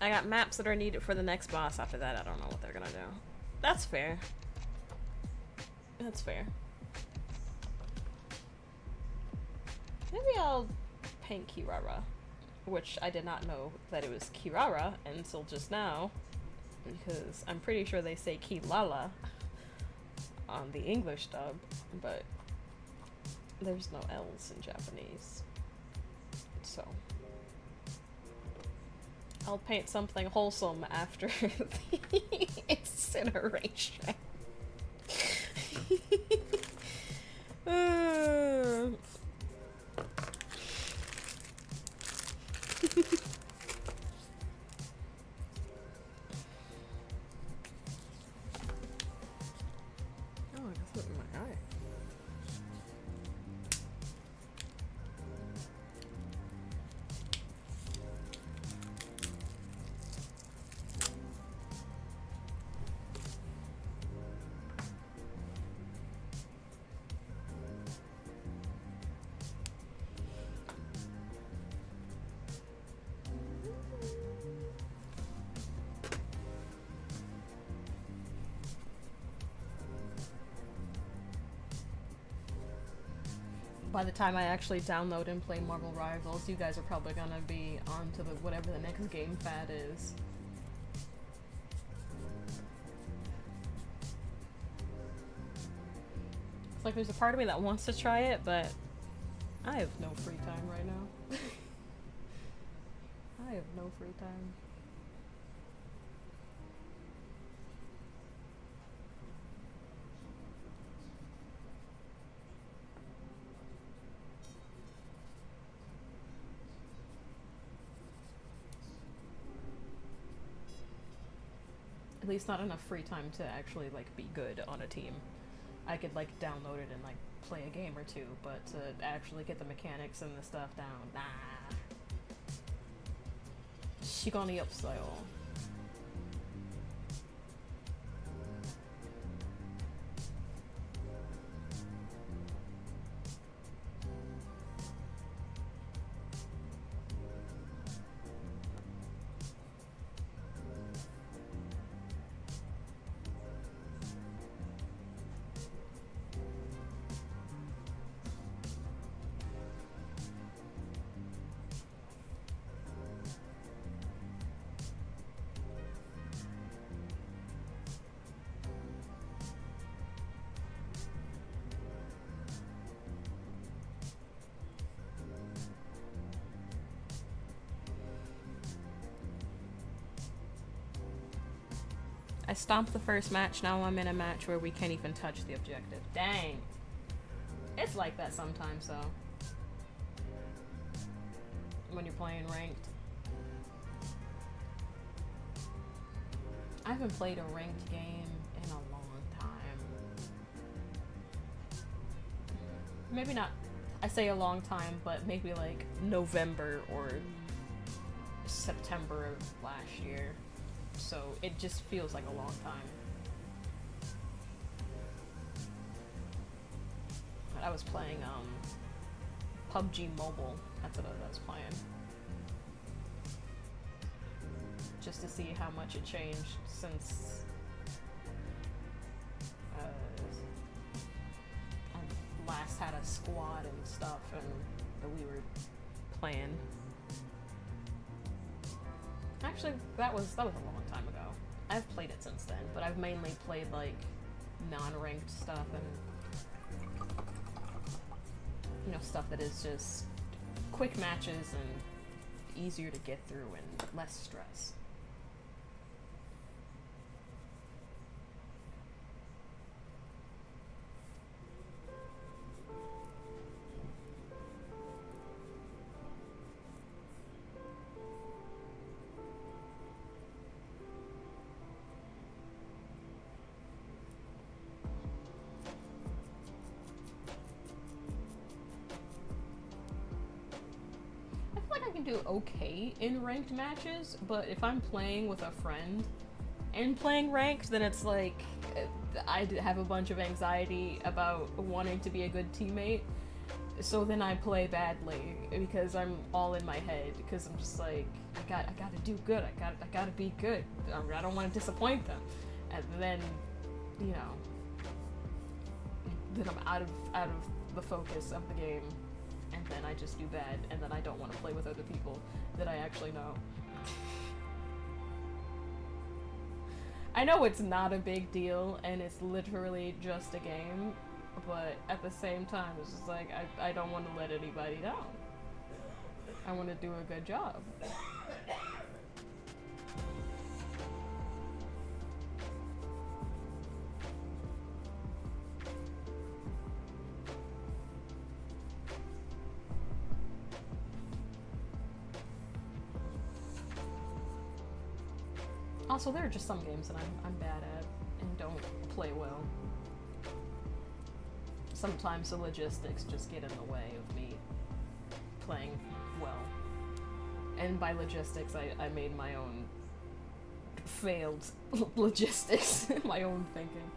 I got maps that are needed for the next boss. After that, I don't know what they're gonna do. That's fair. That's fair. Maybe I'll paint Kirara, which I did not know that it was Kirara until just now, because I'm pretty sure they say Kilala on the English dub, but there's no L's in Japanese. So I'll paint something wholesome after the incineration. Oh, I got something in my eye. By the time I actually download and play Marvel Rivals, you guys are probably gonna be on to the whatever the next game fad is. It's like there's a part of me that wants to try it, but I have no free time right now. I have no free time. At least not enough free time to actually like be good on a team. I could like download it and like play a game or two, but to actually get the mechanics and the stuff down, nah. Shigani style. I stomped the first match, now I'm in a match where we can't even touch the objective. Dang. It's like that sometimes, though. When you're playing ranked. I haven't played a ranked game in a long time. Maybe not, I say a long time, but maybe like November or September of last year. So it just feels like a long time. I was playing PUBG Mobile. That's what I was playing. Just to see how much it changed since I last had a squad and stuff, and that we were playing. Actually, that was a long time ago. I've played it since then, but I've mainly played like non-ranked stuff and stuff that is just quick matches and easier to get through and less stress. Do okay in ranked matches, but if I'm playing with a friend and playing ranked, then it's like I have a bunch of anxiety about wanting to be a good teammate, so then I play badly because I'm all in my head, because I'm just like I gotta do good, I gotta be good, I don't want to disappoint them, and then then I'm out of the focus of the game. And then I just do bad, and then I don't want to play with other people that I actually know. I know it's not a big deal, and it's literally just a game, but at the same time, it's just like, I don't want to let anybody down. I want to do a good job. Also, there are just some games that I'm bad at and don't play well. Sometimes the logistics just get in the way of me playing well. And by logistics, I made my own failed logistics, my own thinking.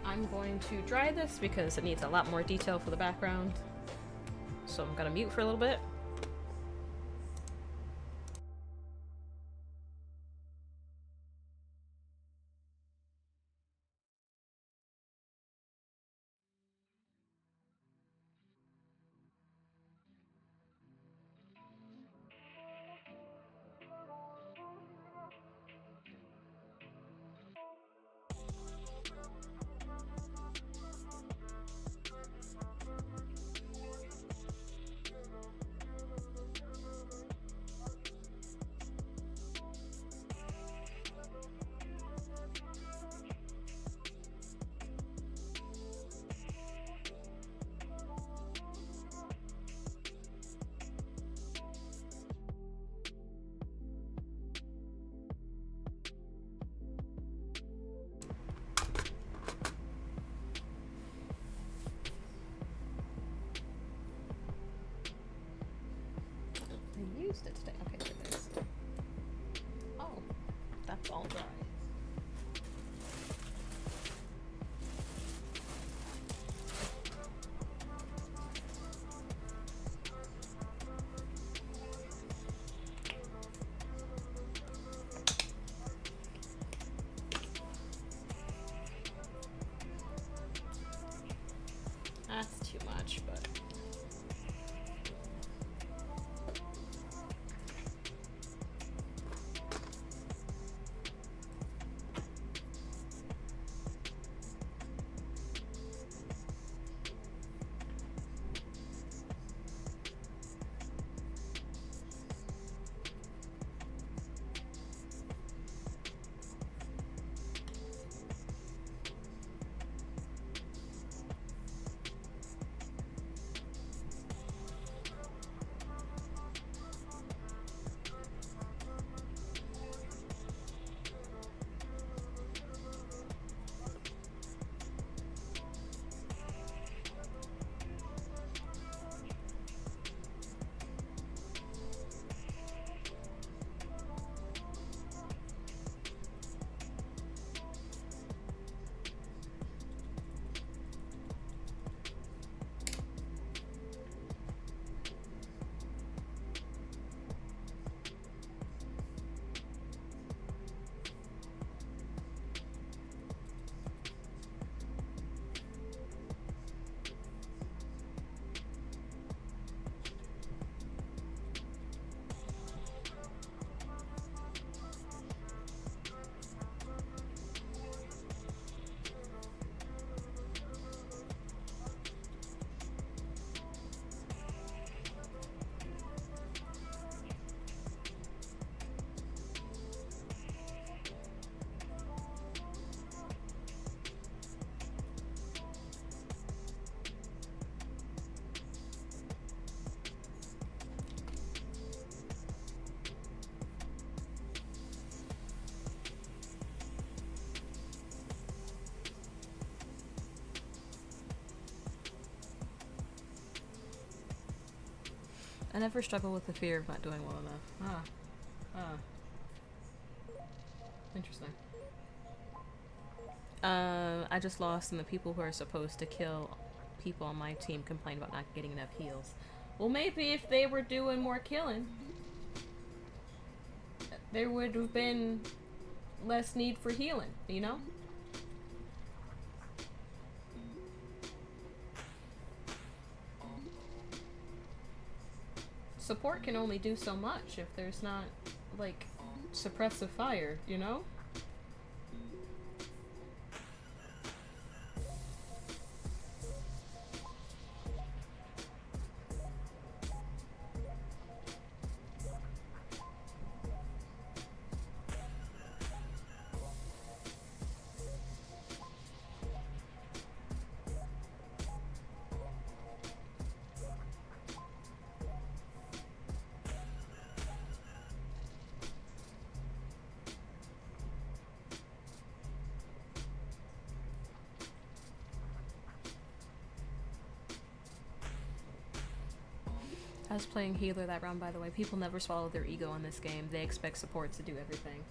I'm going to dry this because it needs a lot more detail for the background. So I'm gonna mute for a little bit. That's too much, but... I never struggle with the fear of not doing well enough. Interesting. I just lost, and the people who are supposed to kill people on my team complain about not getting enough heals. Well, maybe if they were doing more killing, there would have been less need for healing, you know? Support can only do so much if there's not, like, suppressive fire, you know? I was playing healer that round, by the way. People never swallow their ego in this game. They expect support to do everything.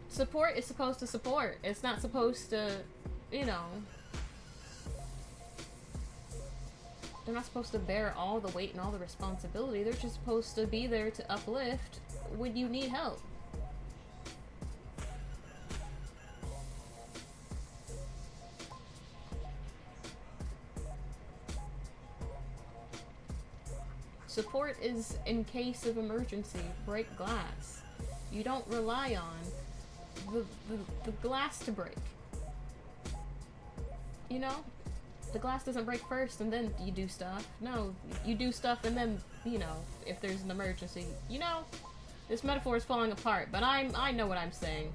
Support is supposed to support. It's not supposed to, you know... They're not supposed to bear all the weight and all the responsibility. They're just supposed to be there to uplift when you need help. Support is in case of emergency, break glass. You don't rely on the glass to break. You know? The glass doesn't break first and then you do stuff. No, you do stuff and then, you know, if there's an emergency. You know? This metaphor is falling apart, but I know what I'm saying.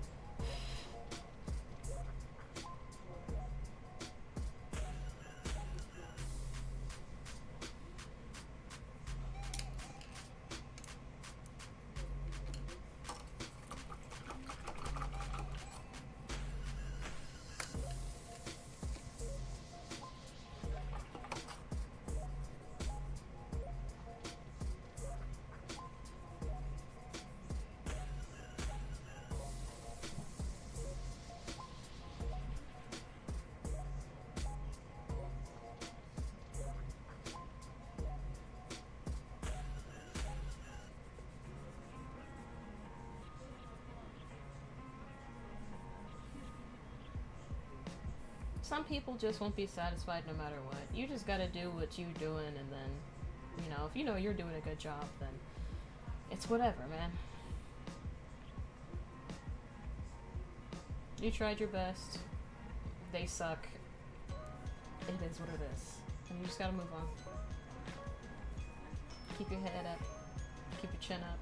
some people just won't be satisfied no matter what. You just gotta do what you're doing, and then, you know, if you know you're doing a good job, then it's whatever, man. You tried your best. They suck. It is what it is. And you just gotta move on. Keep your head up. Keep your chin up.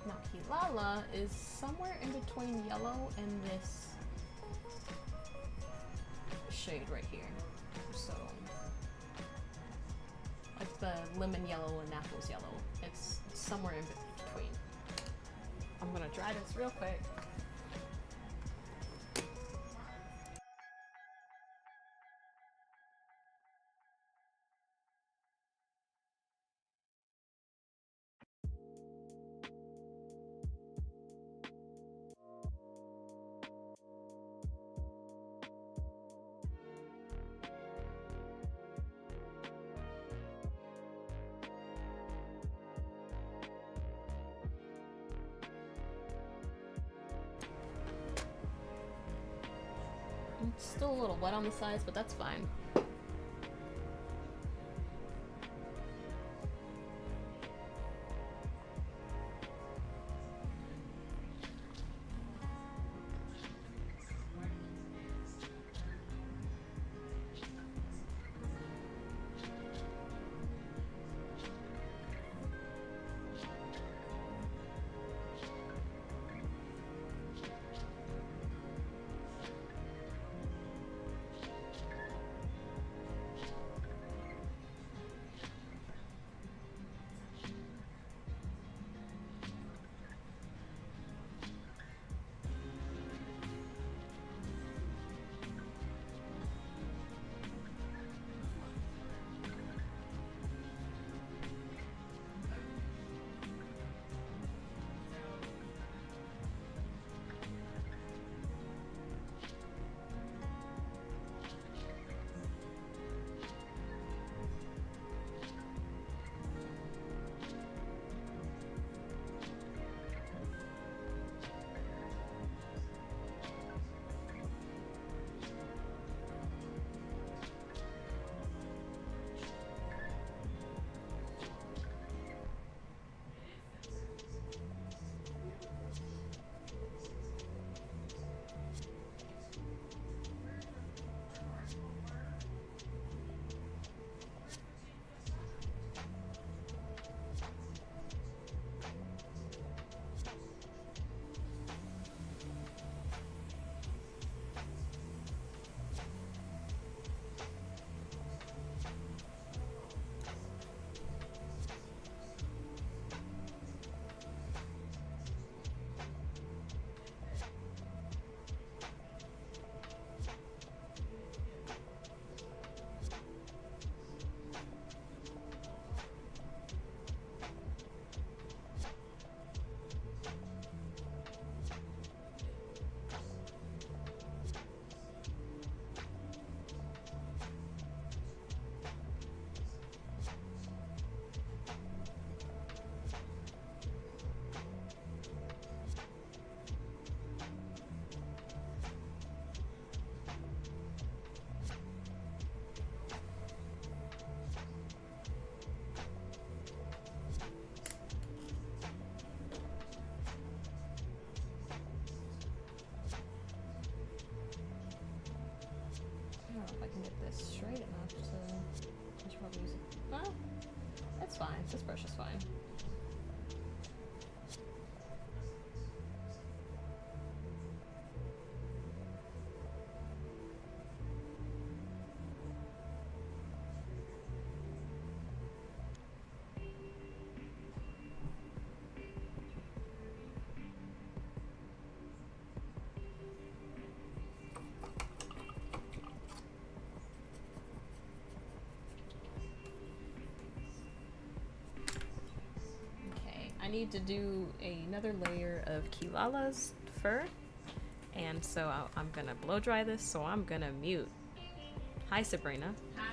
Now, Kilala is somewhere in between yellow and this shade right here. So, like the lemon yellow and apples yellow. It's somewhere in between. I'm gonna dry this real quick. It's still a little wet on the sides, but that's fine. Straight enough to. I should probably use it. Well, it's fine. This brush is fine. need to do another layer of Kilala's fur, and so I'm gonna blow dry this, so I'm gonna mute. Hi, Sabrina. Hi.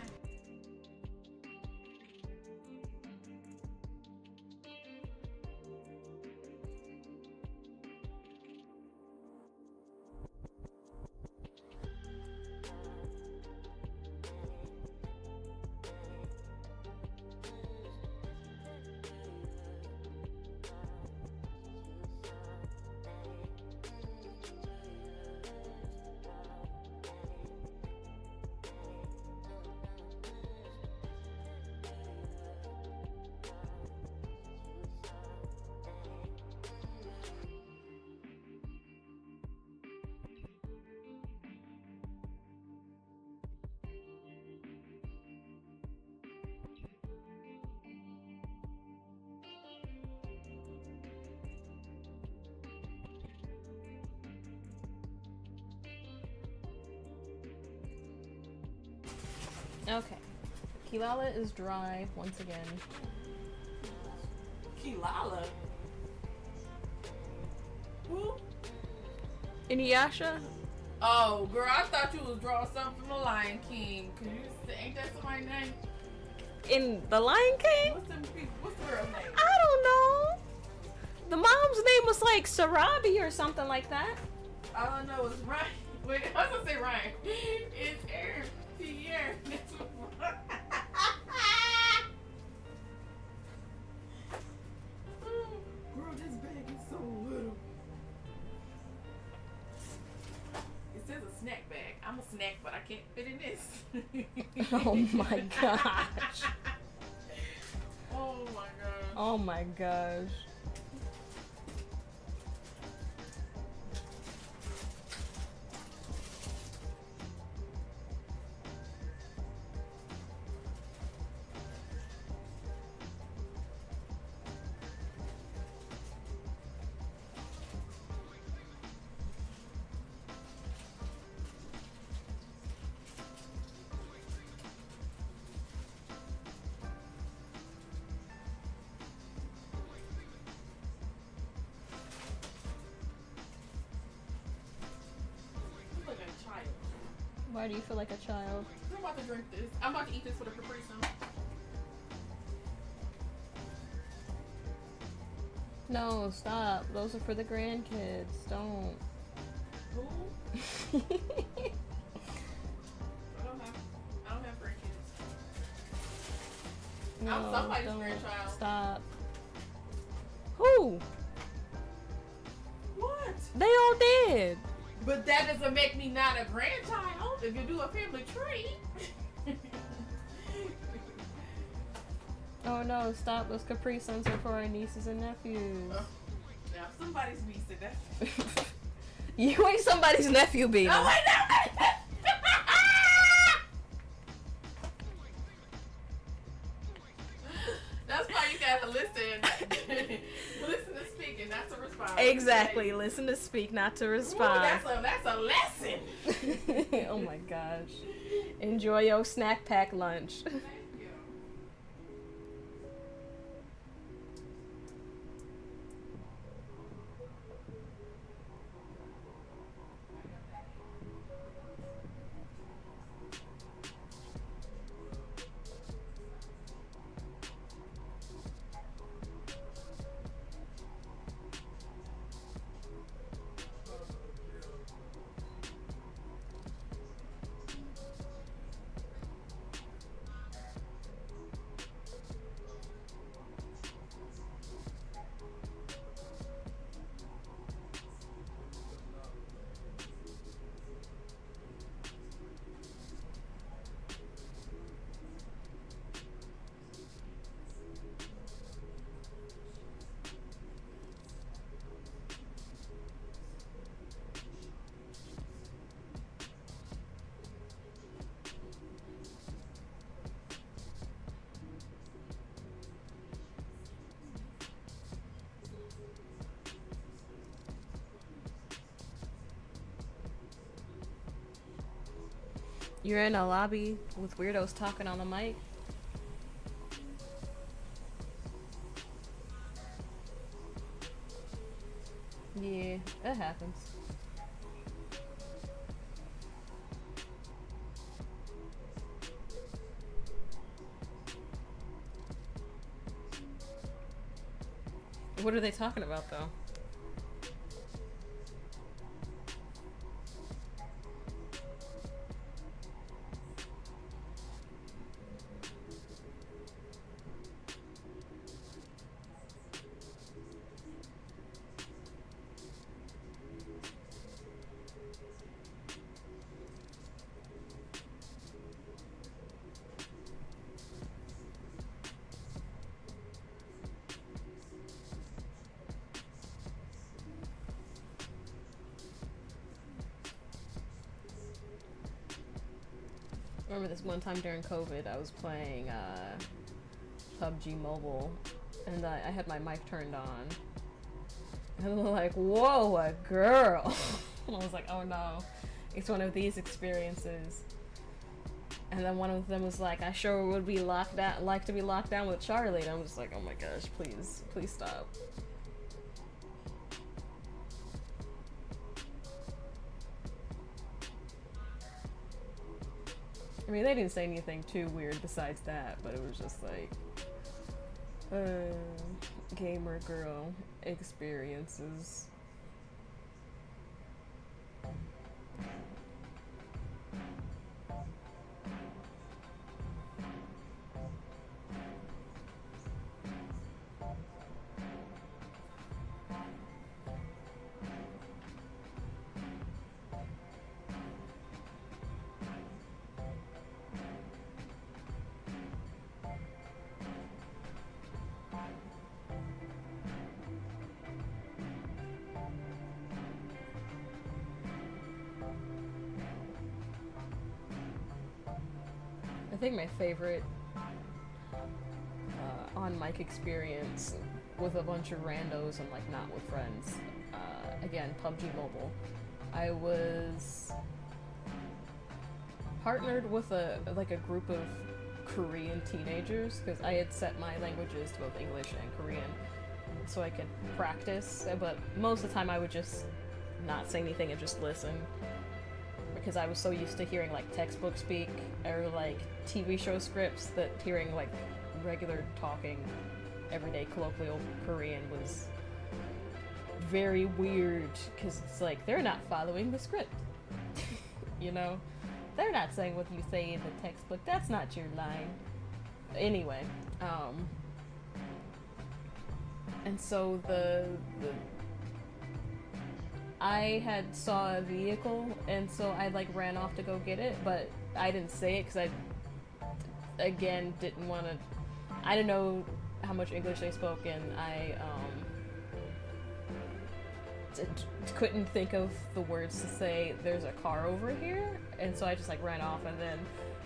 Okay. Kilala is dry once again. Kilala? Who? Inuyasha? Oh, girl, I thought you was drawing something from the Lion King. Cause ain't that somebody's name? In The Lion King? What's the girl's name? I don't know. The mom's name was like Sarabi or something like that. All I know is Ryan. Wait, I was gonna say Ryan. It's Aaron Pierre. Girl, this bag is so little. It says a snack bag. I'm a snack, but I can't fit in this. Oh my gosh. Oh my gosh. Oh my gosh. Why do you feel like a child? I'm about to drink this. I'm about to eat this for the Capri Sun. No, stop. Those are for the grandkids. Don't. Who? I don't have grandkids. No, I'm somebody's don't. grandchild. Stop. Who? What? They all did. But that doesn't make me not a grandchild if you do a family tree. Oh no, stop. Those Capri Suns are for our nieces and nephews. Now, somebody's niece and nephew. You ain't somebody's nephew, Beaver. No, wait, no, That's why you gotta listen. Listen to speak and not to respond. Exactly. Listen to speak, not to respond. Ooh, that's a lesson. Oh my gosh. Enjoy your snack pack lunch. Thank you. You're in a lobby with weirdos talking on the mic. Yeah, it happens. What are they talking about though? I remember this one time during COVID, I was playing PUBG Mobile, and I had my mic turned on. And they were like, whoa, a girl! And I was like, oh no, it's one of these experiences. And then one of them was like, I sure would be locked down, like to be locked down with Charlie. And I was like, oh my gosh, please, please stop. I mean, they didn't say anything too weird besides that, but it was just like, gamer girl experiences. I think my favorite on mic experience with a bunch of randos and like not with friends. Again, PUBG Mobile. I was partnered with a group of Korean teenagers because I had set my languages to both English and Korean so I could practice. But most of the time, I would just not say anything and just listen. Because I was so used to hearing like textbook speak or like TV show scripts that hearing like regular talking everyday colloquial Korean was very weird because it's like they're not following the script. You know? They're not saying what you say in the textbook. That's not your line. Anyway, and so I had saw a vehicle, and so I like ran off to go get it, but I didn't say it because I, again, didn't want to. I didn't know how much English they spoke, and I couldn't think of the words to say. There's a car over here, and so I just like ran off, and then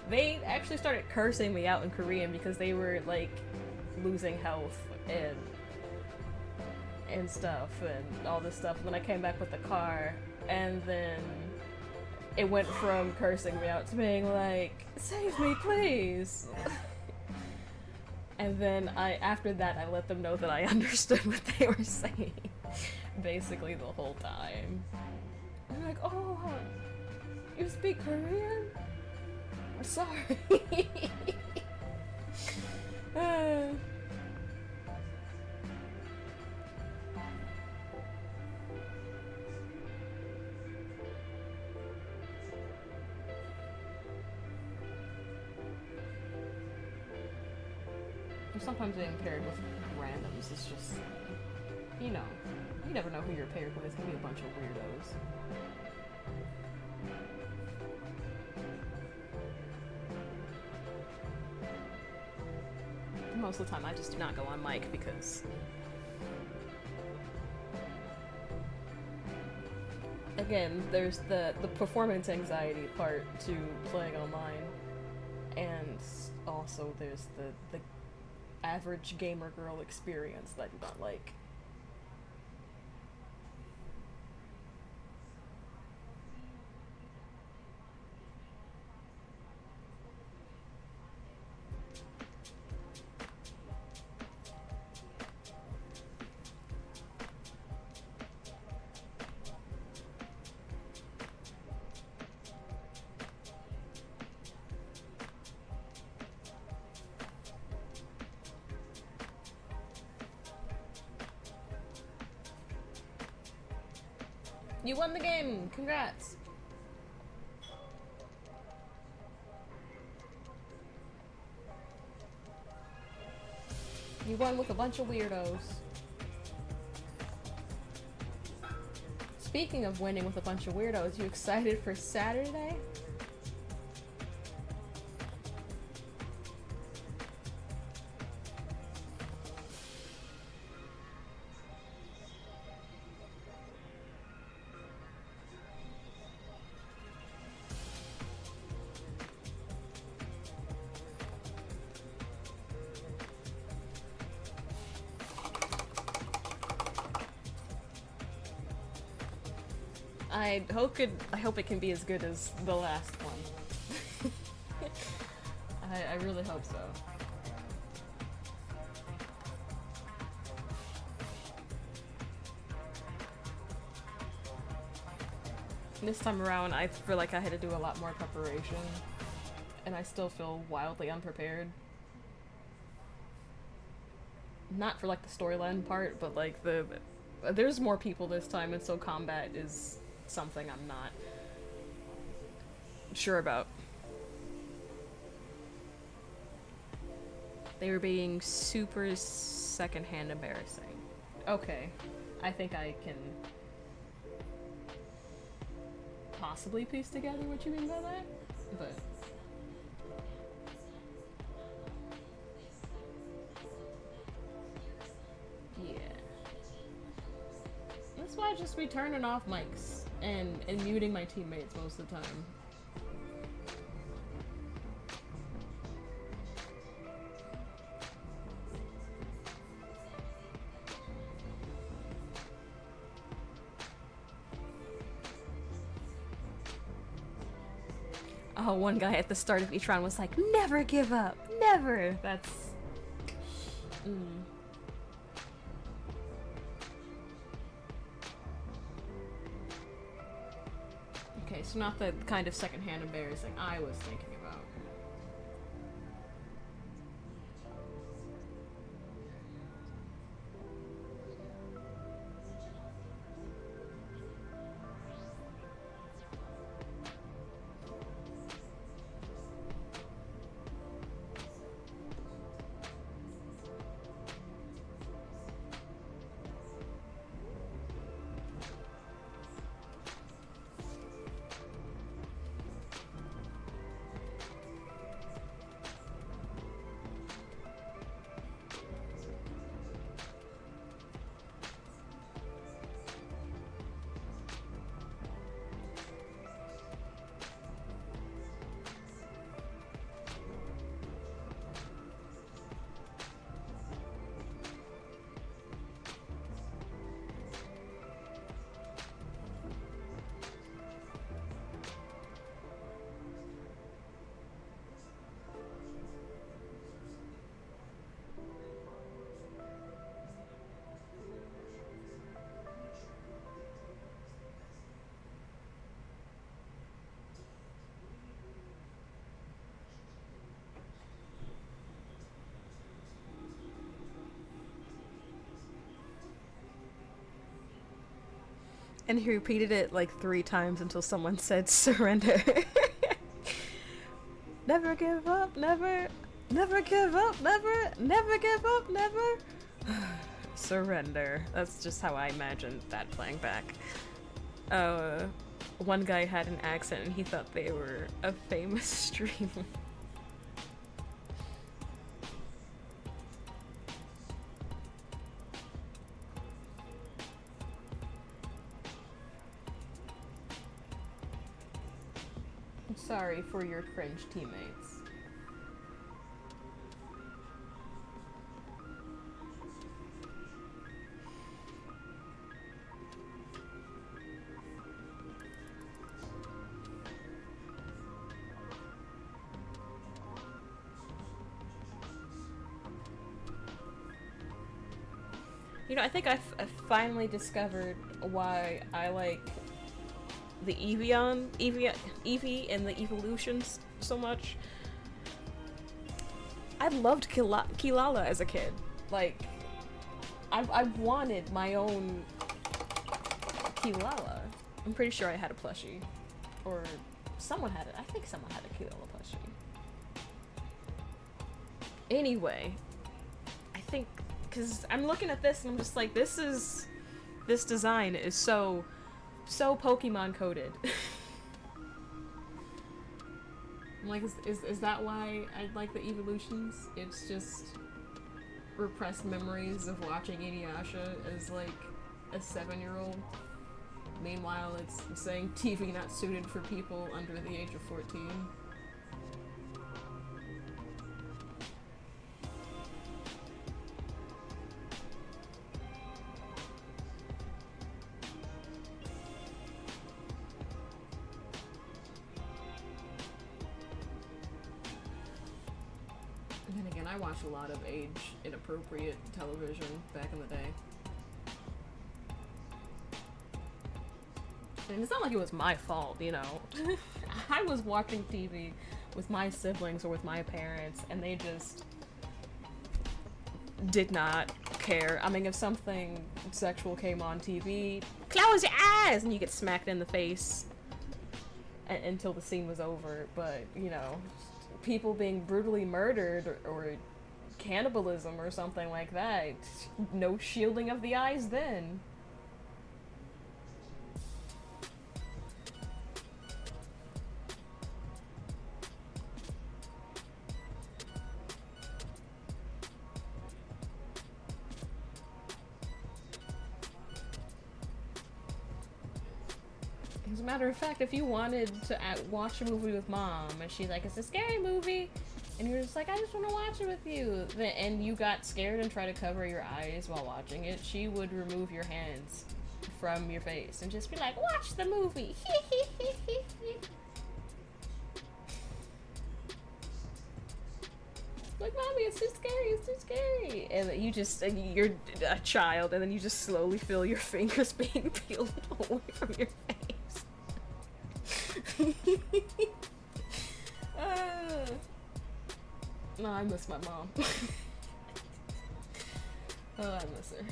they actually started cursing me out in Korean because they were like losing health and stuff and all this stuff. And then I came back with the car, and then it went from cursing me out to being like, save me please. And then after that I let them know that I understood what they were saying basically the whole time. I'm like, oh, you speak Korean? I'm sorry. Sometimes being paired with randoms is just, you know, you never know who you're paired with. It's gonna be a bunch of weirdos. Most of the time I just do not go on mic because again, there's the performance anxiety part to playing online, and also there's the average gamer girl experience that I do not like. You won the game! Congrats! You won with a bunch of weirdos. Speaking of winning with a bunch of weirdos, you excited for Saturday? I hope it can be as good as the last one. I really hope so. This time around, I feel like I had to do a lot more preparation, and I still feel wildly unprepared. Not for like the storyline part, but like there's more people this time, and so combat is something I'm not sure about. They were being super secondhand embarrassing. Okay, I think I can possibly piece together what you mean by that, but yeah. That's why I just be turning off mics and muting my teammates most of the time. Oh, one guy at the start of each round was like, "Never give up, never." That's okay, so not the kind of secondhand embarrassing I was thinking about. And he repeated it like 3 times until someone said surrender. Never give up, never give up, never give up, never. Surrender. That's just how I imagined that playing back. One guy had an accent and he thought they were a famous streamer. Sorry for your cringe teammates. You know, I think I finally discovered why I like the Eevee and the evolutions so much. I loved Kilala as a kid. Like, I wanted my own Kilala. I'm pretty sure I had a plushie. Or someone had it. I think someone had a Crayola plushie. Anyway, I think, because I'm looking at this and I'm just like, this design is so Pokemon coded. I'm like, is that why I like the evolutions? It's just repressed memories of watching Inuyasha as like a 7-year-old. Meanwhile, it's saying TV not suited for people under the age of 14. And then again, I watched a lot of age-inappropriate television back in the day. And it's not like it was my fault, you know. I was watching TV with my siblings or with my parents, and they just did not care. I mean, if something sexual came on TV, close your eyes, and you get smacked in the face until the scene was over. But, you know, people being brutally murdered or cannibalism or something like that, no shielding of the eyes then. As a matter of fact, if you wanted to watch a movie with mom, and she's like, it's a scary movie, and you're just like, I just want to watch it with you, and you got scared and tried to cover your eyes while watching it, she would remove your hands from your face and just be like, watch the movie. Like, mommy, it's too scary, it's too scary. And you're a child, and then you just slowly feel your fingers being peeled away from your face. No, I miss my mom. Oh, I miss her.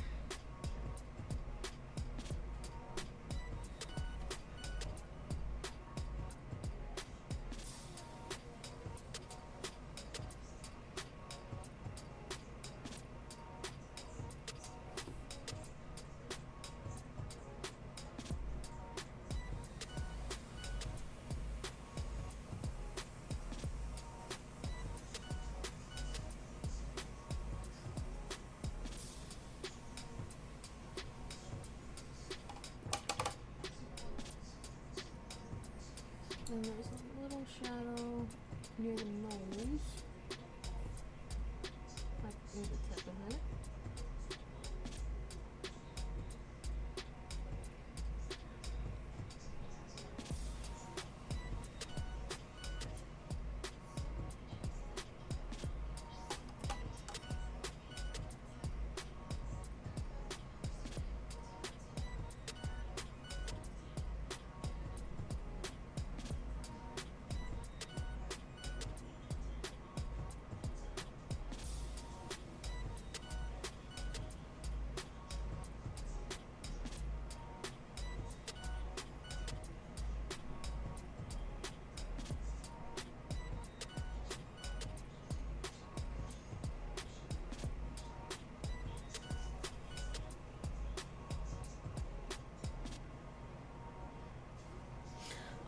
And there's a little shadow near the nose, like near the tip of it.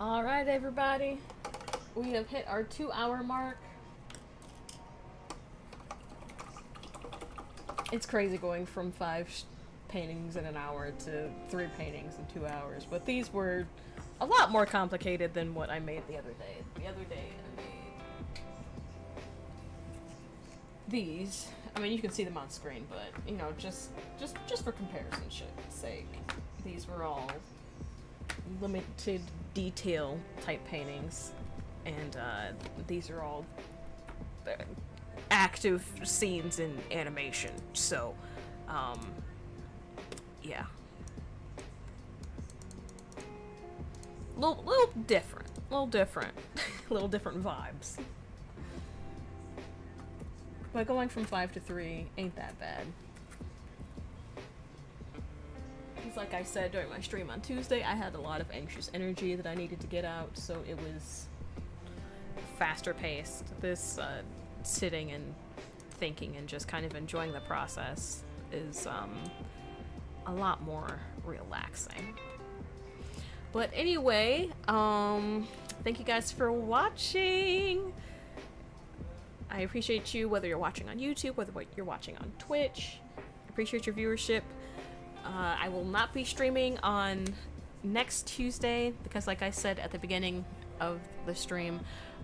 Alright, everybody. We have hit our 2-hour mark. It's crazy going from 5 paintings in an hour to 3 paintings in 2 hours, but these were a lot more complicated than what I made the other day. The other day I made these. I mean, you can see them on screen, but, you know, just for comparison's sake, these were all limited detail type paintings, and these are all active scenes in animation, so yeah, little different little different vibes, but going from 5 to 3 ain't that bad. It's like I said during my stream on Tuesday, I had a lot of anxious energy that I needed to get out, so it was faster paced. This sitting and thinking and just kind of enjoying the process is a lot more relaxing. But anyway, thank you guys for watching. I appreciate you, whether you're watching on YouTube, whether you're watching on Twitch. I appreciate your viewership. I will not be streaming on next Tuesday because, like I said at the beginning of the stream,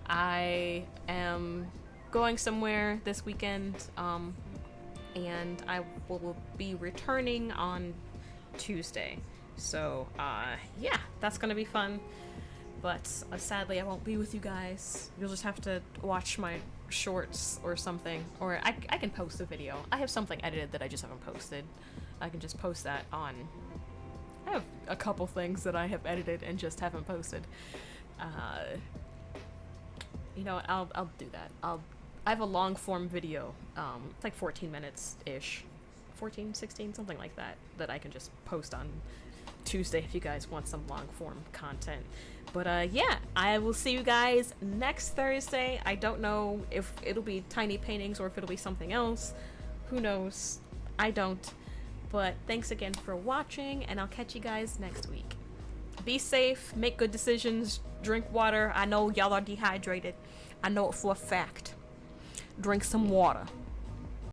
I am going somewhere this weekend, and I will be returning on Tuesday. So, yeah, that's gonna be fun. But sadly, I won't be with you guys. You'll just have to watch my shorts or something. Or I can post a video. I have something edited that I just haven't posted. I can just post that on... I have a couple things that I have edited and just haven't posted. You know what, I'll do that. I have a long form video, it's like 14 minutes-ish. 14, 16, something like that, that I can just post on Tuesday if you guys want some long form content. But yeah, I will see you guys next Thursday. I don't know if it'll be tiny paintings or if it'll be something else. Who knows? I don't. But thanks again for watching, and I'll catch you guys next week. Be safe, make good decisions, drink water. I know y'all are dehydrated. I know it for a fact. Drink some water.